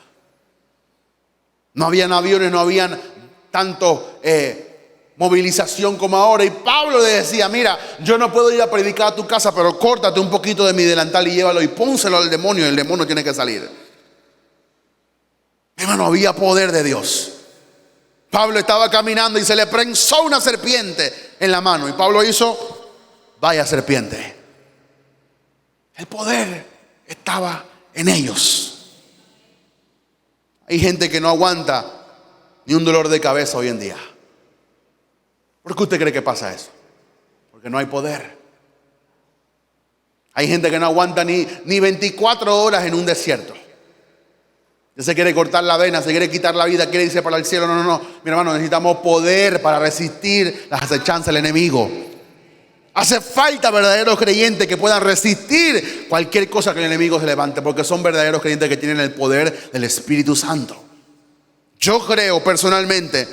Speaker 1: No habían aviones, no habían tanto movilización como ahora. Y Pablo le decía, mira, yo no puedo ir a predicar a tu casa, pero córtate un poquito de mi delantal y llévalo y pónselo al demonio. Y el demonio tiene que salir. Hermano, había poder de Dios. Pablo estaba caminando y se le prensó una serpiente en la mano. Y Pablo hizo, vaya serpiente. El poder estaba en ellos. Hay gente que no aguanta ni un dolor de cabeza hoy en día. ¿Por qué usted cree que pasa eso? Porque no hay poder. Hay gente que no aguanta ni 24 horas en un desierto. Se quiere cortar la vena, se quiere quitar la vida, quiere irse para el cielo. No. Mi hermano, necesitamos poder para resistir las acechanzas del enemigo. Hace falta verdaderos creyentes que puedan resistir cualquier cosa que el enemigo se levante, porque son verdaderos creyentes que tienen el poder del Espíritu Santo. Yo creo personalmente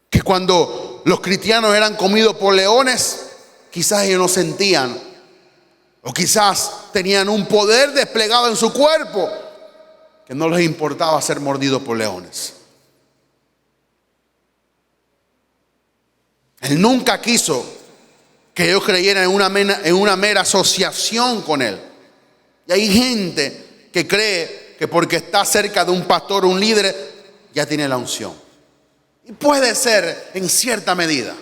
Speaker 1: que cuando los cristianos eran comidos por leones, quizás ellos no sentían, o quizás tenían un poder desplegado en su cuerpo, que no les importaba ser mordidos por leones. Él nunca quiso que ellos creyeran en una mera asociación con Él. Y hay gente que cree que porque está cerca de un pastor o un líder, ya tiene la unción. Y puede ser en cierta medida.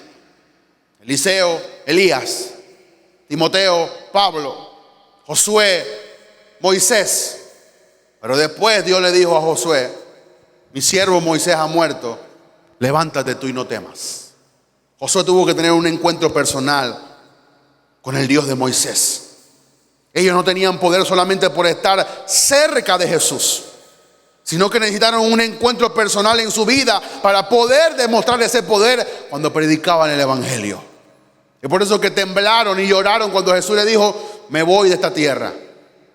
Speaker 1: Eliseo, Elías, Timoteo, Pablo, Josué, Moisés. Pero después Dios le dijo a Josué, mi siervo Moisés ha muerto, levántate tú y no temas. Josué tuvo que tener un encuentro personal con el Dios de Moisés. Ellos no tenían poder solamente por estar cerca de Jesús, sino que necesitaron un encuentro personal en su vida para poder demostrar ese poder cuando predicaban el evangelio. Y por eso que temblaron y lloraron cuando Jesús le dijo, me voy de esta tierra.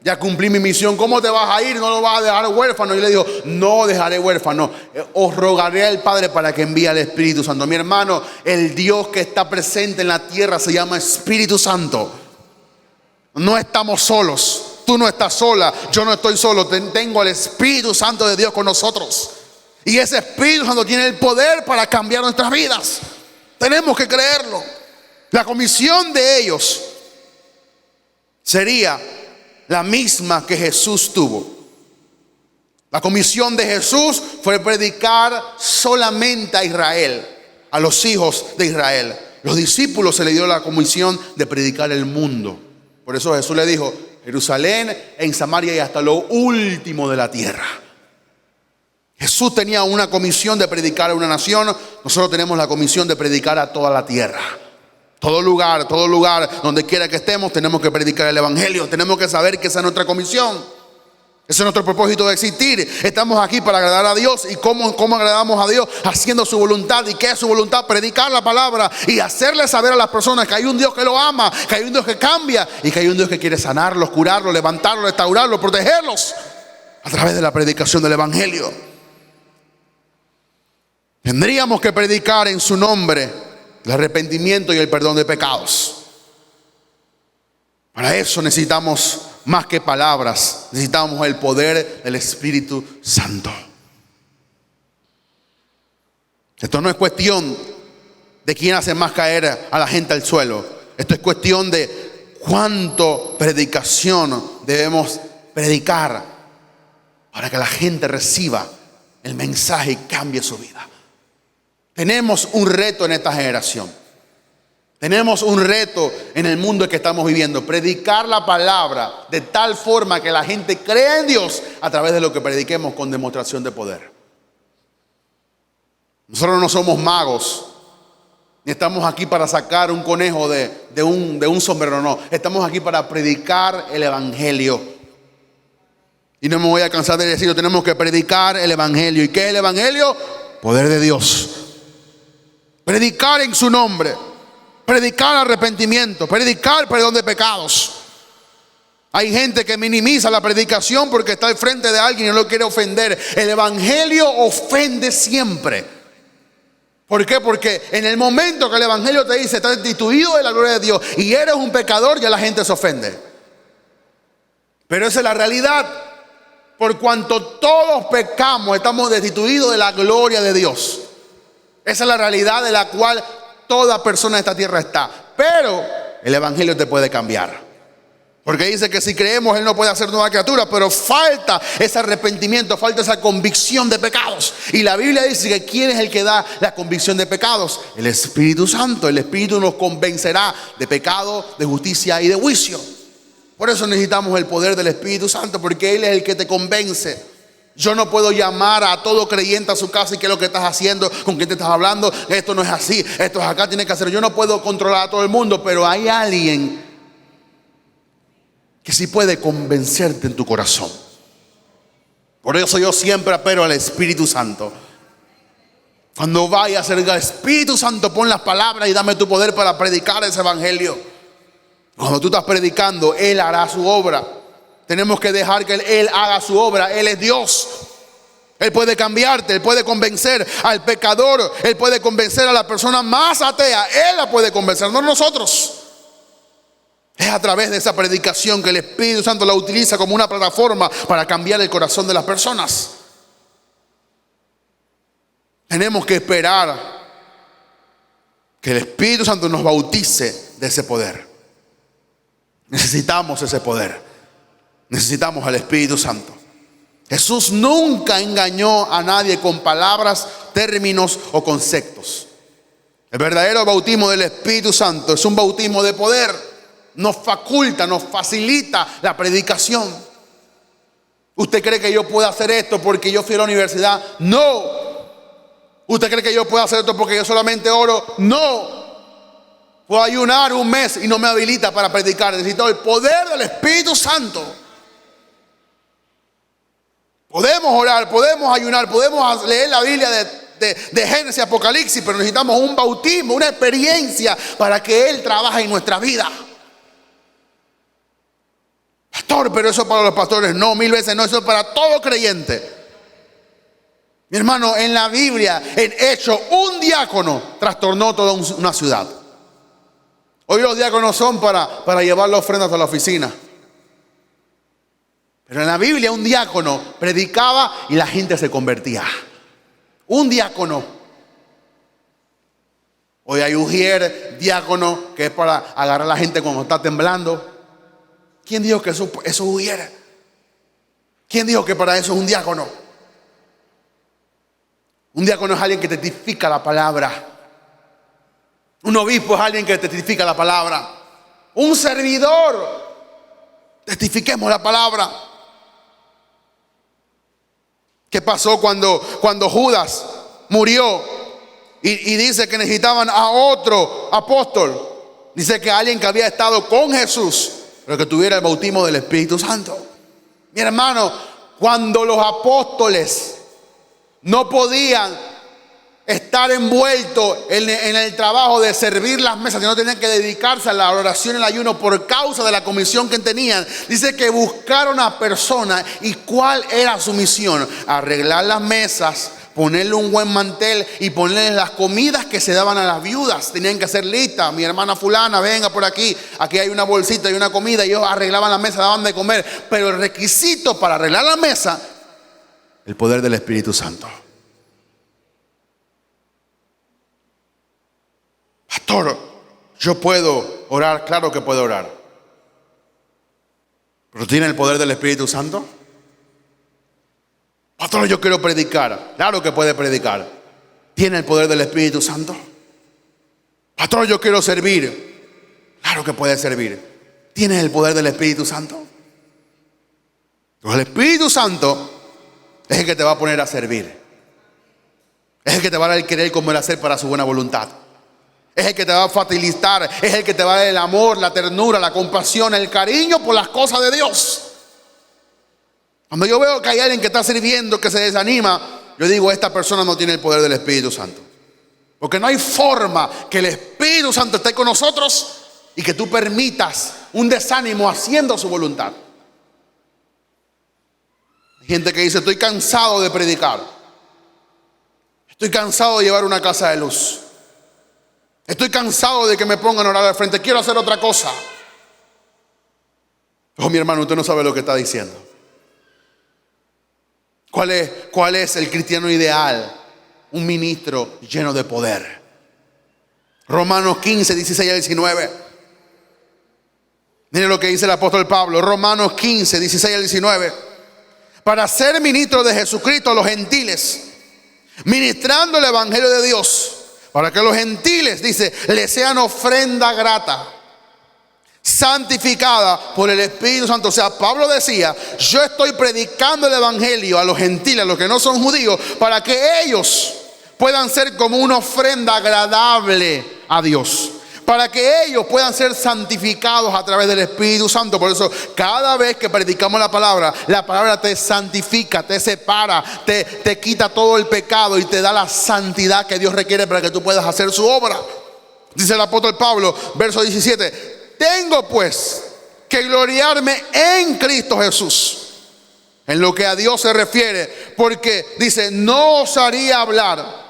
Speaker 1: Ya cumplí mi misión. ¿Cómo te vas a ir? ¿No lo vas a dejar huérfano? Y le dijo, no dejaré huérfano. Os rogaré al Padre para que envíe al Espíritu Santo. Mi hermano, el Dios que está presente en la tierra se llama Espíritu Santo. No estamos solos. Tú no estás sola. Yo no estoy solo. Tengo al Espíritu Santo de Dios con nosotros. Y ese Espíritu Santo tiene el poder para cambiar nuestras vidas. Tenemos que creerlo. La comisión de ellos sería la misma que Jesús tuvo. La comisión de Jesús fue predicar solamente a Israel, a los hijos de Israel. Los discípulos se les dio la comisión de predicar el mundo. Por eso Jesús le dijo, Jerusalén, en Samaria y hasta lo último de la tierra. Jesús tenía una comisión de predicar a una nación. Nosotros tenemos la comisión de predicar a toda la tierra. Todo lugar, donde quiera que estemos, tenemos que predicar el evangelio. Tenemos que saber que esa es nuestra comisión. Ese es nuestro propósito de existir. Estamos aquí para agradar a Dios. ¿Y cómo agradamos a Dios? Haciendo su voluntad. ¿Y qué es su voluntad? Predicar la palabra y hacerle saber a las personas que hay un Dios que lo ama, que hay un Dios que cambia y que hay un Dios que quiere sanarlos, curarlos, levantarlos, restaurarlos, protegerlos a través de la predicación del evangelio. Tendríamos que predicar en su nombre el arrepentimiento y el perdón de pecados. Para eso necesitamos más que palabras, necesitamos el poder del Espíritu Santo. Esto no es cuestión de quién hace más caer a la gente al suelo. Esto es cuestión de cuánto predicación debemos predicar para que la gente reciba el mensaje y cambie su vida. Tenemos un reto en esta generación. Tenemos un reto en el mundo en que estamos viviendo. Predicar la palabra de tal forma que la gente crea en Dios a través de lo que prediquemos con demostración de poder. Nosotros no somos magos, ni estamos aquí para sacar un conejo de un sombrero, no. Estamos aquí para predicar el evangelio. Y no me voy a cansar de decirlo, tenemos que predicar el evangelio. ¿Y qué es el evangelio? Poder de Dios. Predicar en su nombre, predicar arrepentimiento, predicar perdón de pecados. Hay gente que minimiza la predicación porque está al frente de alguien y no lo quiere ofender. El evangelio ofende siempre. ¿Por qué? Porque en el momento que el evangelio te dice estás destituido de la gloria de Dios y eres un pecador, ya la gente se ofende. Pero esa es la realidad. Por cuanto todos pecamos, estamos destituidos de la gloria de Dios. Esa es la realidad de la cual toda persona en esta tierra está. Pero el evangelio te puede cambiar. Porque dice que si creemos, Él no puede hacer nueva criatura. Pero falta ese arrepentimiento, falta esa convicción de pecados. Y la Biblia dice que ¿quién es el que da la convicción de pecados? El Espíritu Santo. El Espíritu nos convencerá de pecado, de justicia y de juicio. Por eso necesitamos el poder del Espíritu Santo, porque Él es el que te convence. Yo no puedo llamar a todo creyente a su casa y qué es lo que estás haciendo, con quién te estás hablando. Esto no es así, esto es acá, tienes que hacer. Yo no puedo controlar a todo el mundo, pero hay alguien que sí puede convencerte en tu corazón. Por eso yo siempre apelo al Espíritu Santo. Cuando vayas a servir al Espíritu Santo, pon las palabras y dame tu poder para predicar ese evangelio. Cuando tú estás predicando, Él hará su obra. Tenemos que dejar que Él haga su obra. Él es Dios. Él puede cambiarte, Él puede convencer al pecador, Él puede convencer a la persona más atea. Él la puede convencer, no nosotros. Es a través de esa predicación que el Espíritu Santo la utiliza como una plataforma para cambiar el corazón de las personas. Tenemos que esperar que el Espíritu Santo nos bautice de ese poder. Necesitamos ese poder. Necesitamos al Espíritu Santo. Jesús nunca engañó a nadie con palabras, términos o conceptos. El verdadero bautismo del Espíritu Santo es un bautismo de poder. Nos faculta, nos facilita la predicación. ¿Usted cree que yo puedo hacer esto porque yo fui a la universidad? No. ¿Usted cree que yo puedo hacer esto porque yo solamente oro? No. Puedo ayunar un mes y no me habilita para predicar. Necesito el poder del Espíritu Santo. Podemos orar, podemos ayunar, podemos leer la Biblia de Génesis, Apocalipsis, pero necesitamos un bautismo, una experiencia para que Él trabaje en nuestra vida. Pastor, pero eso para los pastores. No, 1000 veces no, eso es para todo creyente. Mi hermano, en la Biblia, en Hechos, un diácono trastornó toda una ciudad. Hoy los diáconos son para llevar las ofrendas a la oficina. Pero en la Biblia un diácono predicaba y la gente se convertía. Un diácono. Hoy hay ujier, diácono, que es para agarrar a la gente cuando está temblando. ¿Quién dijo que eso es ujier? ¿Quién dijo que para eso es un diácono? Un diácono es alguien que testifica la palabra. Un obispo es alguien que testifica la palabra. Un servidor, testifiquemos la palabra. ¿Qué pasó cuando Judas murió? Y dice que necesitaban a otro apóstol. Dice que alguien que había estado con Jesús, pero que tuviera el bautismo del Espíritu Santo. Mi hermano, cuando los apóstoles no podían estar envueltos en el trabajo de servir las mesas, sino tenían que dedicarse a la oración y el ayuno por causa de la comisión que tenían. Dice que buscaron a personas. ¿Y cuál era su misión? Arreglar las mesas, ponerle un buen mantel y ponerle las comidas que se daban a las viudas. Tenían que hacer lista. Mi hermana fulana, venga por aquí. Aquí hay una bolsita y una comida. Y ellos arreglaban la mesa, daban de comer. Pero el requisito para arreglar la mesa, el poder del Espíritu Santo. Pastor, yo puedo orar. Claro que puedo orar. ¿Pero tiene el poder del Espíritu Santo? Pastor, yo quiero predicar. Claro que puede predicar. ¿Tiene el poder del Espíritu Santo? Pastor, yo quiero servir. Claro que puede servir. ¿Tiene el poder del Espíritu Santo? Pero el Espíritu Santo es el que te va a poner a servir. Es el que te va a dar el querer como el hacer para su buena voluntad. Es el que te va a facilitar. Es el que te va a dar el amor, la ternura, la compasión, el cariño por las cosas de Dios. Cuando yo veo que hay alguien que está sirviendo, que se desanima, yo digo, esta persona no tiene el poder del Espíritu Santo. Porque no hay forma que el Espíritu Santo esté con nosotros y que tú permitas un desánimo haciendo su voluntad. Hay gente que dice, estoy cansado de predicar. Estoy cansado de llevar una casa de luz. Estoy cansado de que me pongan a orar al frente. Quiero hacer otra cosa. Oh, mi hermano, usted no sabe lo que está diciendo. ¿Cuál es el cristiano ideal? Un ministro lleno de poder. Romanos 15, 16 al 19. Miren lo que dice el apóstol Pablo. Romanos 15, 16 al 19. Para ser ministro de Jesucristo a los gentiles, ministrando el evangelio de Dios, para que los gentiles, dice, les sean ofrenda grata, santificada por el Espíritu Santo. O sea, Pablo decía, yo estoy predicando el evangelio a los gentiles, a los que no son judíos, para que ellos puedan ser como una ofrenda agradable a Dios, para que ellos puedan ser santificados a través del Espíritu Santo. Por eso cada vez que predicamos la palabra te santifica, te separa, te quita todo el pecado y te da la santidad que Dios requiere para que tú puedas hacer su obra. Dice el apóstol Pablo, verso 17, tengo pues que gloriarme en Cristo Jesús, en lo que a Dios se refiere, porque dice, no osaría hablar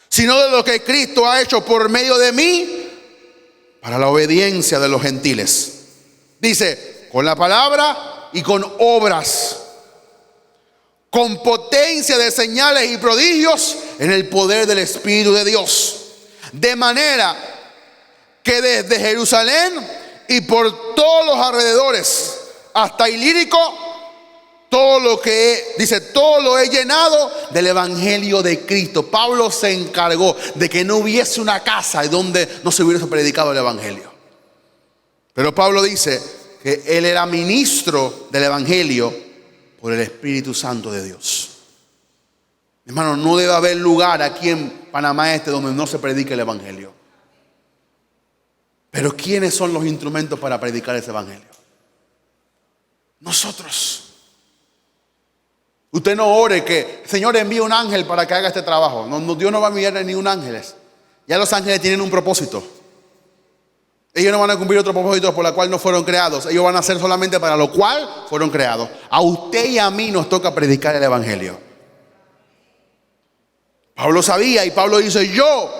Speaker 1: sino de lo que Cristo ha hecho por medio de mí para la obediencia de los gentiles. Dice, con la palabra y con obras, con potencia de señales y prodigios en el poder del Espíritu de Dios. De manera que desde Jerusalén y por todos los alrededores hasta Ilírico, todo lo he llenado del evangelio de Cristo. Pablo se encargó de que no hubiese una casa donde no se hubiese predicado el evangelio. Pero Pablo dice que él era ministro del evangelio por el Espíritu Santo de Dios. Hermano, no debe haber lugar aquí en Panamá donde no se predique el evangelio. Pero ¿quiénes son los instrumentos para predicar ese evangelio? Nosotros. Usted no ore que el Señor envíe un ángel para que haga este trabajo. No, Dios no va a enviar ni un ángel. Ya los ángeles tienen un propósito. Ellos no van a cumplir otro propósito por el cual no fueron creados. Ellos van a hacer solamente para lo cual fueron creados. A usted y a mí nos toca predicar el evangelio. Pablo sabía, y Pablo dice: yo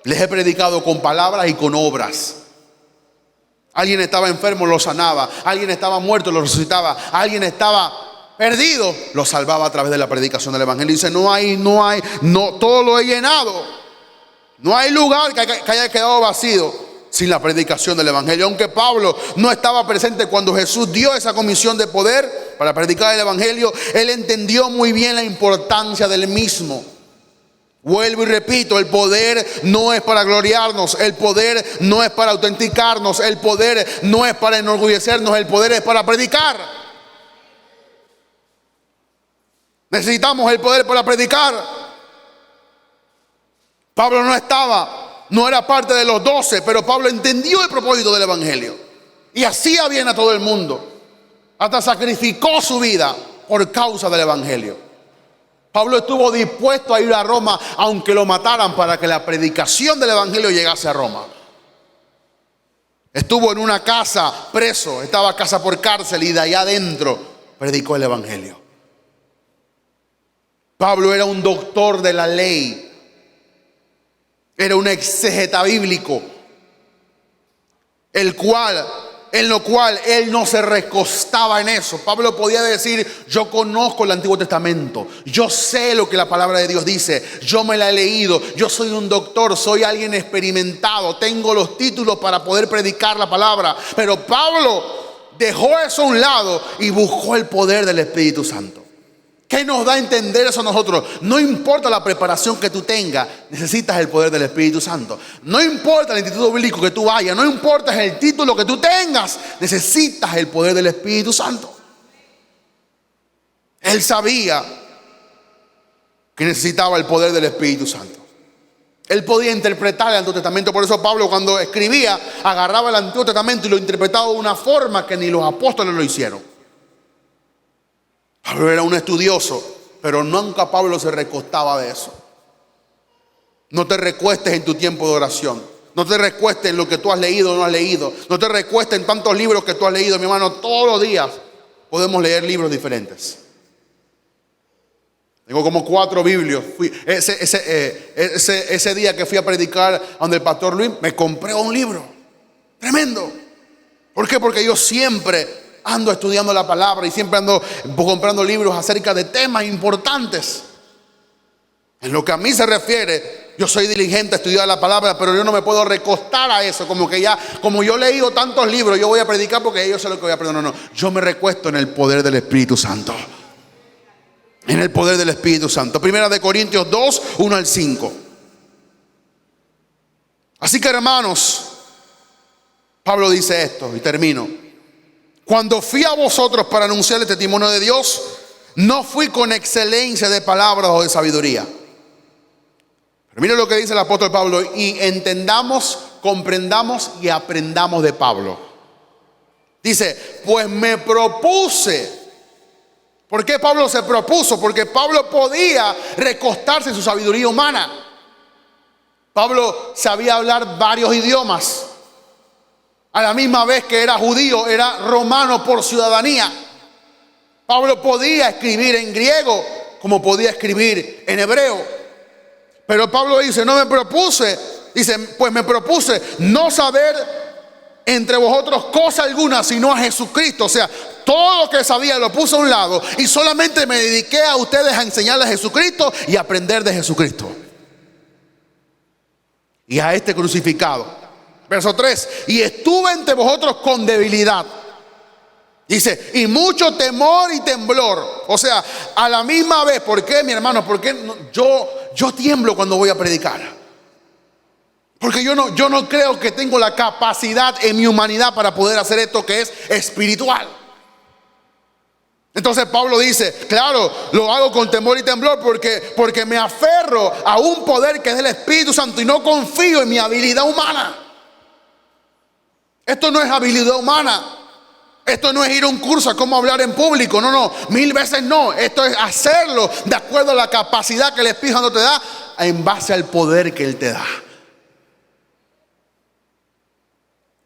Speaker 1: les he predicado con palabras y con obras. Alguien estaba enfermo, lo sanaba. Alguien estaba muerto, lo resucitaba. Alguien estaba perdido, lo salvaba a través de la predicación del evangelio. Dice: no, todo lo he llenado. No hay lugar que haya quedado vacío sin la predicación del evangelio. Aunque Pablo no estaba presente cuando Jesús dio esa comisión de poder para predicar el evangelio, él entendió muy bien la importancia del mismo. Vuelvo y repito, el poder no es para gloriarnos, el poder no es para autenticarnos, el poder no es para enorgullecernos, el poder es para predicar. Necesitamos el poder para predicar. Pablo no era parte de los 12, pero Pablo entendió el propósito del evangelio y hacía bien a todo el mundo. Hasta sacrificó su vida por causa del evangelio. Pablo estuvo dispuesto a ir a Roma aunque lo mataran para que la predicación del evangelio llegase a Roma. Estuvo en una casa preso, estaba casa por cárcel, y de allá adentro predicó el evangelio. Pablo era un doctor de la ley. Era un exégeta bíblico, en lo cual él no se recostaba en eso. Pablo podía decir: yo conozco el Antiguo Testamento, yo sé lo que la palabra de Dios dice, yo me la he leído, yo soy un doctor, soy alguien experimentado, tengo los títulos para poder predicar la palabra. Pero Pablo dejó eso a un lado y buscó el poder del Espíritu Santo. ¿Qué nos da a entender eso a nosotros? No importa la preparación que tú tengas, necesitas el poder del Espíritu Santo. No importa el instituto bíblico que tú vayas, no importa el título que tú tengas, necesitas el poder del Espíritu Santo. Él sabía que necesitaba el poder del Espíritu Santo. Él podía interpretar el Antiguo Testamento. Por eso Pablo, cuando escribía, agarraba el Antiguo Testamento y lo interpretaba de una forma que ni los apóstoles lo hicieron. Pablo era un estudioso, pero nunca Pablo se recostaba de eso. No te recuestes en tu tiempo de oración. No te recuestes en lo que tú has leído o no has leído. No te recuestes en tantos libros que tú has leído, mi hermano. Todos los días podemos leer libros diferentes. Tengo como 4 Biblias. Ese día que fui a predicar donde el pastor Luis, me compré un libro tremendo. ¿Por qué? Porque yo siempre ando estudiando la palabra y siempre ando comprando libros acerca de temas importantes. En lo que a mí se refiere, yo soy diligente a estudiar la palabra, pero yo no me puedo recostar a eso, como que ya, como yo he leído tantos libros, yo voy a predicar porque yo sé lo que voy a aprender. No, yo me recuesto en el poder del Espíritu Santo. En el poder del Espíritu Santo. Primera de Corintios 2, 1 al 5. Así que, hermanos, Pablo dice esto, y termino. Cuando fui a vosotros para anunciar el testimonio de Dios, no fui con excelencia de palabras o de sabiduría. Pero mire lo que dice el apóstol Pablo: y entendamos, comprendamos y aprendamos de Pablo. Dice: pues me propuse. ¿Por qué Pablo se propuso? Porque Pablo podía recostarse en su sabiduría humana. Pablo sabía hablar varios idiomas. A la misma vez que era judío, era romano por ciudadanía. Pablo podía escribir en griego como podía escribir en hebreo. Pero Pablo dice: no me propuse, dice, pues me propuse no saber entre vosotros cosa alguna sino a Jesucristo. O sea, todo lo que sabía lo puse a un lado y solamente me dediqué a ustedes a enseñarles a Jesucristo y a aprender de Jesucristo y a este crucificado. Verso 3: y estuve entre vosotros con debilidad. Dice: y mucho temor y temblor. O sea, a la misma vez. ¿Por qué, mi hermano? Porque yo tiemblo cuando voy a predicar. Porque yo no creo que tengo la capacidad en mi humanidad para poder hacer esto que es espiritual. Entonces Pablo dice: claro, lo hago con temor y temblor porque me aferro a un poder que es el Espíritu Santo y no confío en mi habilidad humana. Esto no es habilidad humana. Esto no es ir a un curso a cómo hablar en público. No, 1000 veces no. Esto es hacerlo de acuerdo a la capacidad que el Espíritu Santo te da, en base al poder que Él te da.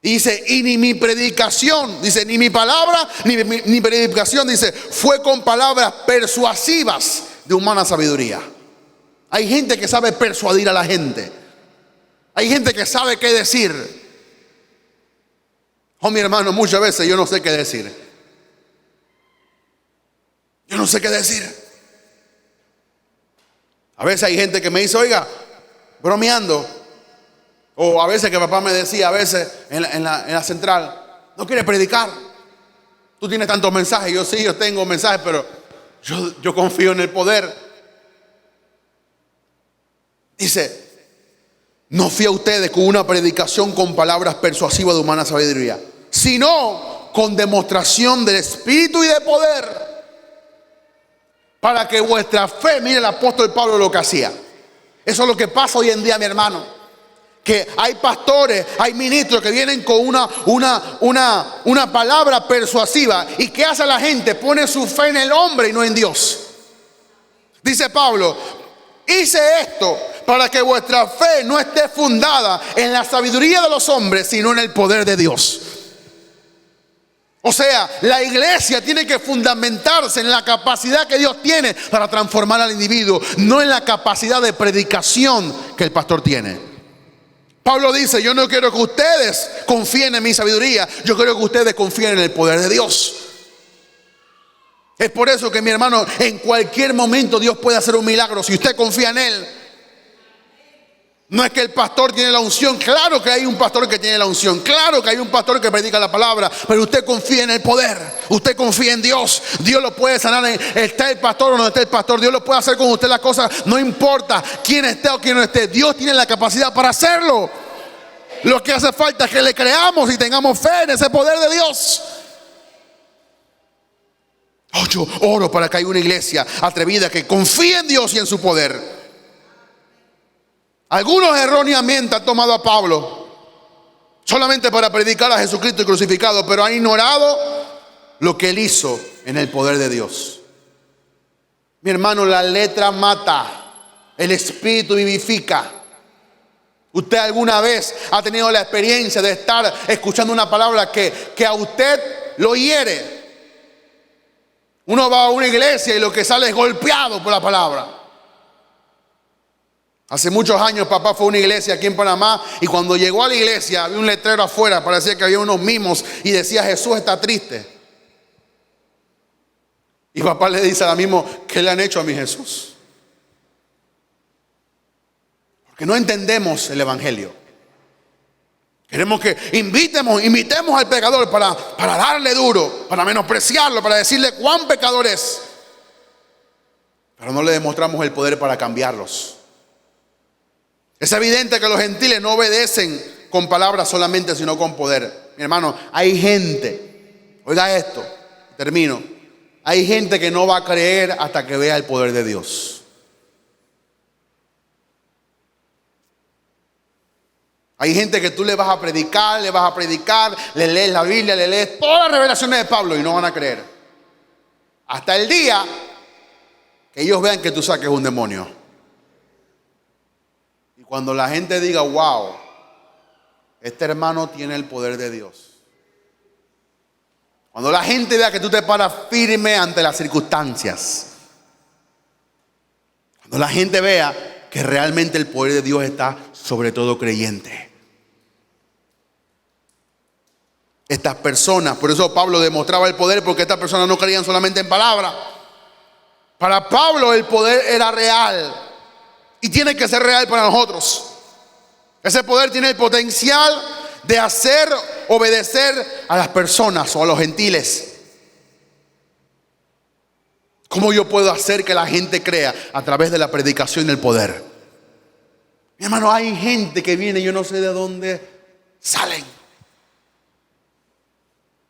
Speaker 1: Y dice, y ni mi predicación, dice, ni mi palabra, ni predicación, dice, fue con palabras persuasivas de humana sabiduría. Hay gente que sabe persuadir a la gente. Hay gente que sabe qué decir. Oh, mi hermano, muchas veces yo no sé qué decir. Yo no sé qué decir. A veces hay gente que me dice, oiga, bromeando. O a veces que papá me decía, a veces en la central, no quiere predicar. Tú tienes tantos mensajes. Yo sí, yo tengo mensajes, pero yo confío en el poder. Dice, no fui a ustedes con una predicación con palabras persuasivas de humana sabiduría, sino con demostración del Espíritu y de poder, para que vuestra fe, mire el apóstol Pablo lo que hacía. Eso es lo que pasa hoy en día, mi hermano. Que hay pastores, hay ministros que vienen con una palabra persuasiva. ¿Y qué hace la gente? Pone su fe en el hombre y no en Dios. Dice Pablo, hice esto para que vuestra fe no esté fundada en la sabiduría de los hombres, sino en el poder de Dios. O sea, la iglesia tiene que fundamentarse en la capacidad que Dios tiene para transformar al individuo, no en la capacidad de predicación que el pastor tiene. Pablo dice, yo no quiero que ustedes confíen en mi sabiduría, yo quiero que ustedes confíen en el poder de Dios. Es por eso que, mi hermano, en cualquier momento Dios puede hacer un milagro si usted confía en Él. No es que el pastor tiene la unción. Claro que hay un pastor que tiene la unción. Claro que hay un pastor que predica la palabra. Pero usted confía en el poder. Usted confía en Dios. Dios lo puede sanar. Está el pastor o no está el pastor. Dios lo puede hacer con usted las cosas. No importa quién esté o quién no esté. Dios tiene la capacidad para hacerlo. Lo que hace falta es que le creamos y tengamos fe en ese poder de Dios. Oh, yo oro para que haya una iglesia atrevida que confíe en Dios y en su poder. Algunos erróneamente han tomado a Pablo solamente para predicar a Jesucristo crucificado, pero han ignorado lo que él hizo en el poder de Dios. Mi hermano, la letra mata, el espíritu vivifica. ¿Usted alguna vez ha tenido la experiencia de estar escuchando una palabra que a usted lo hiere? Uno va a una iglesia y lo que sale es golpeado por la palabra. Hace muchos años papá fue a una iglesia aquí en Panamá y cuando llegó a la iglesia había un letrero afuera, parecía que había unos mimos y decía, Jesús está triste. Y papá le dice a la mimo, ¿qué le han hecho a mi Jesús? Porque no entendemos el evangelio. Queremos que imitemos al pecador para darle duro, para menospreciarlo, para decirle cuán pecador es. Pero no le demostramos el poder para cambiarlos. Es evidente que los gentiles no obedecen con palabras solamente, sino con poder. Mi hermano, hay gente, oiga esto, termino. Hay gente que no va a creer hasta que vea el poder de Dios. Hay gente que tú le vas a predicar, le lees la Biblia, le lees todas las revelaciones de Pablo y no van a creer. Hasta el día que ellos vean que tú saques un demonio. Y cuando la gente diga, wow, este hermano tiene el poder de Dios. Cuando la gente vea que tú te paras firme ante las circunstancias. Cuando la gente vea que realmente el poder de Dios está sobre todo creyente. Estas personas, por eso Pablo demostraba el poder, porque estas personas no creían solamente en palabras. Para Pablo el poder era real y tiene que ser real para nosotros. Ese poder tiene el potencial de hacer obedecer a las personas o a los gentiles. ¿Cómo yo puedo hacer que la gente crea? A través de la predicación del poder. Mi hermano, hay gente que viene, yo no sé de dónde salen.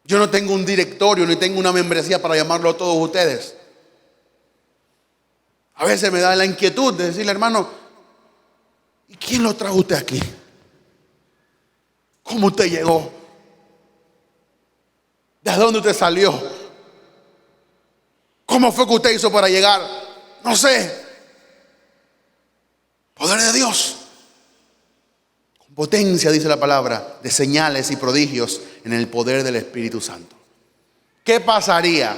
Speaker 1: Yo no tengo un directorio ni tengo una membresía para llamarlo a todos ustedes. A veces me da la inquietud de decirle, hermano, ¿y quién lo trajo usted aquí? ¿Cómo usted llegó? ¿De dónde usted salió? ¿Cómo fue que usted hizo para llegar? No sé. Poder de Dios. Potencia, dice la palabra, de señales y prodigios en el poder del Espíritu Santo. ¿Qué pasaría?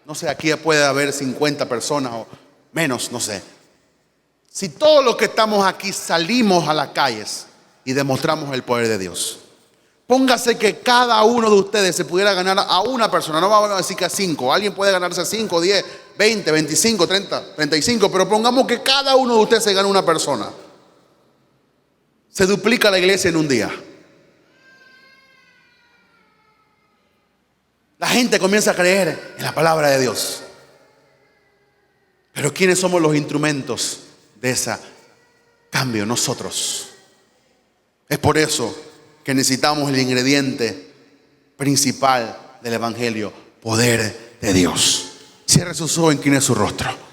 Speaker 1: No sé, aquí puede haber 50 personas o menos, no sé. Si todos los que estamos aquí salimos a las calles y demostramos el poder de Dios. Póngase que cada uno de ustedes se pudiera ganar a una persona. No vamos a decir que a 5. Alguien puede ganarse a 5, 10, 20, 25, 30, 35. Pero pongamos que cada uno de ustedes se gane una persona. Se duplica la iglesia en un día. La gente comienza a creer en la palabra de Dios. Pero ¿quiénes somos los instrumentos de ese cambio? Nosotros. Es por eso que necesitamos el ingrediente principal del evangelio: poder de Dios. Cierre sus ojos, incline su rostro.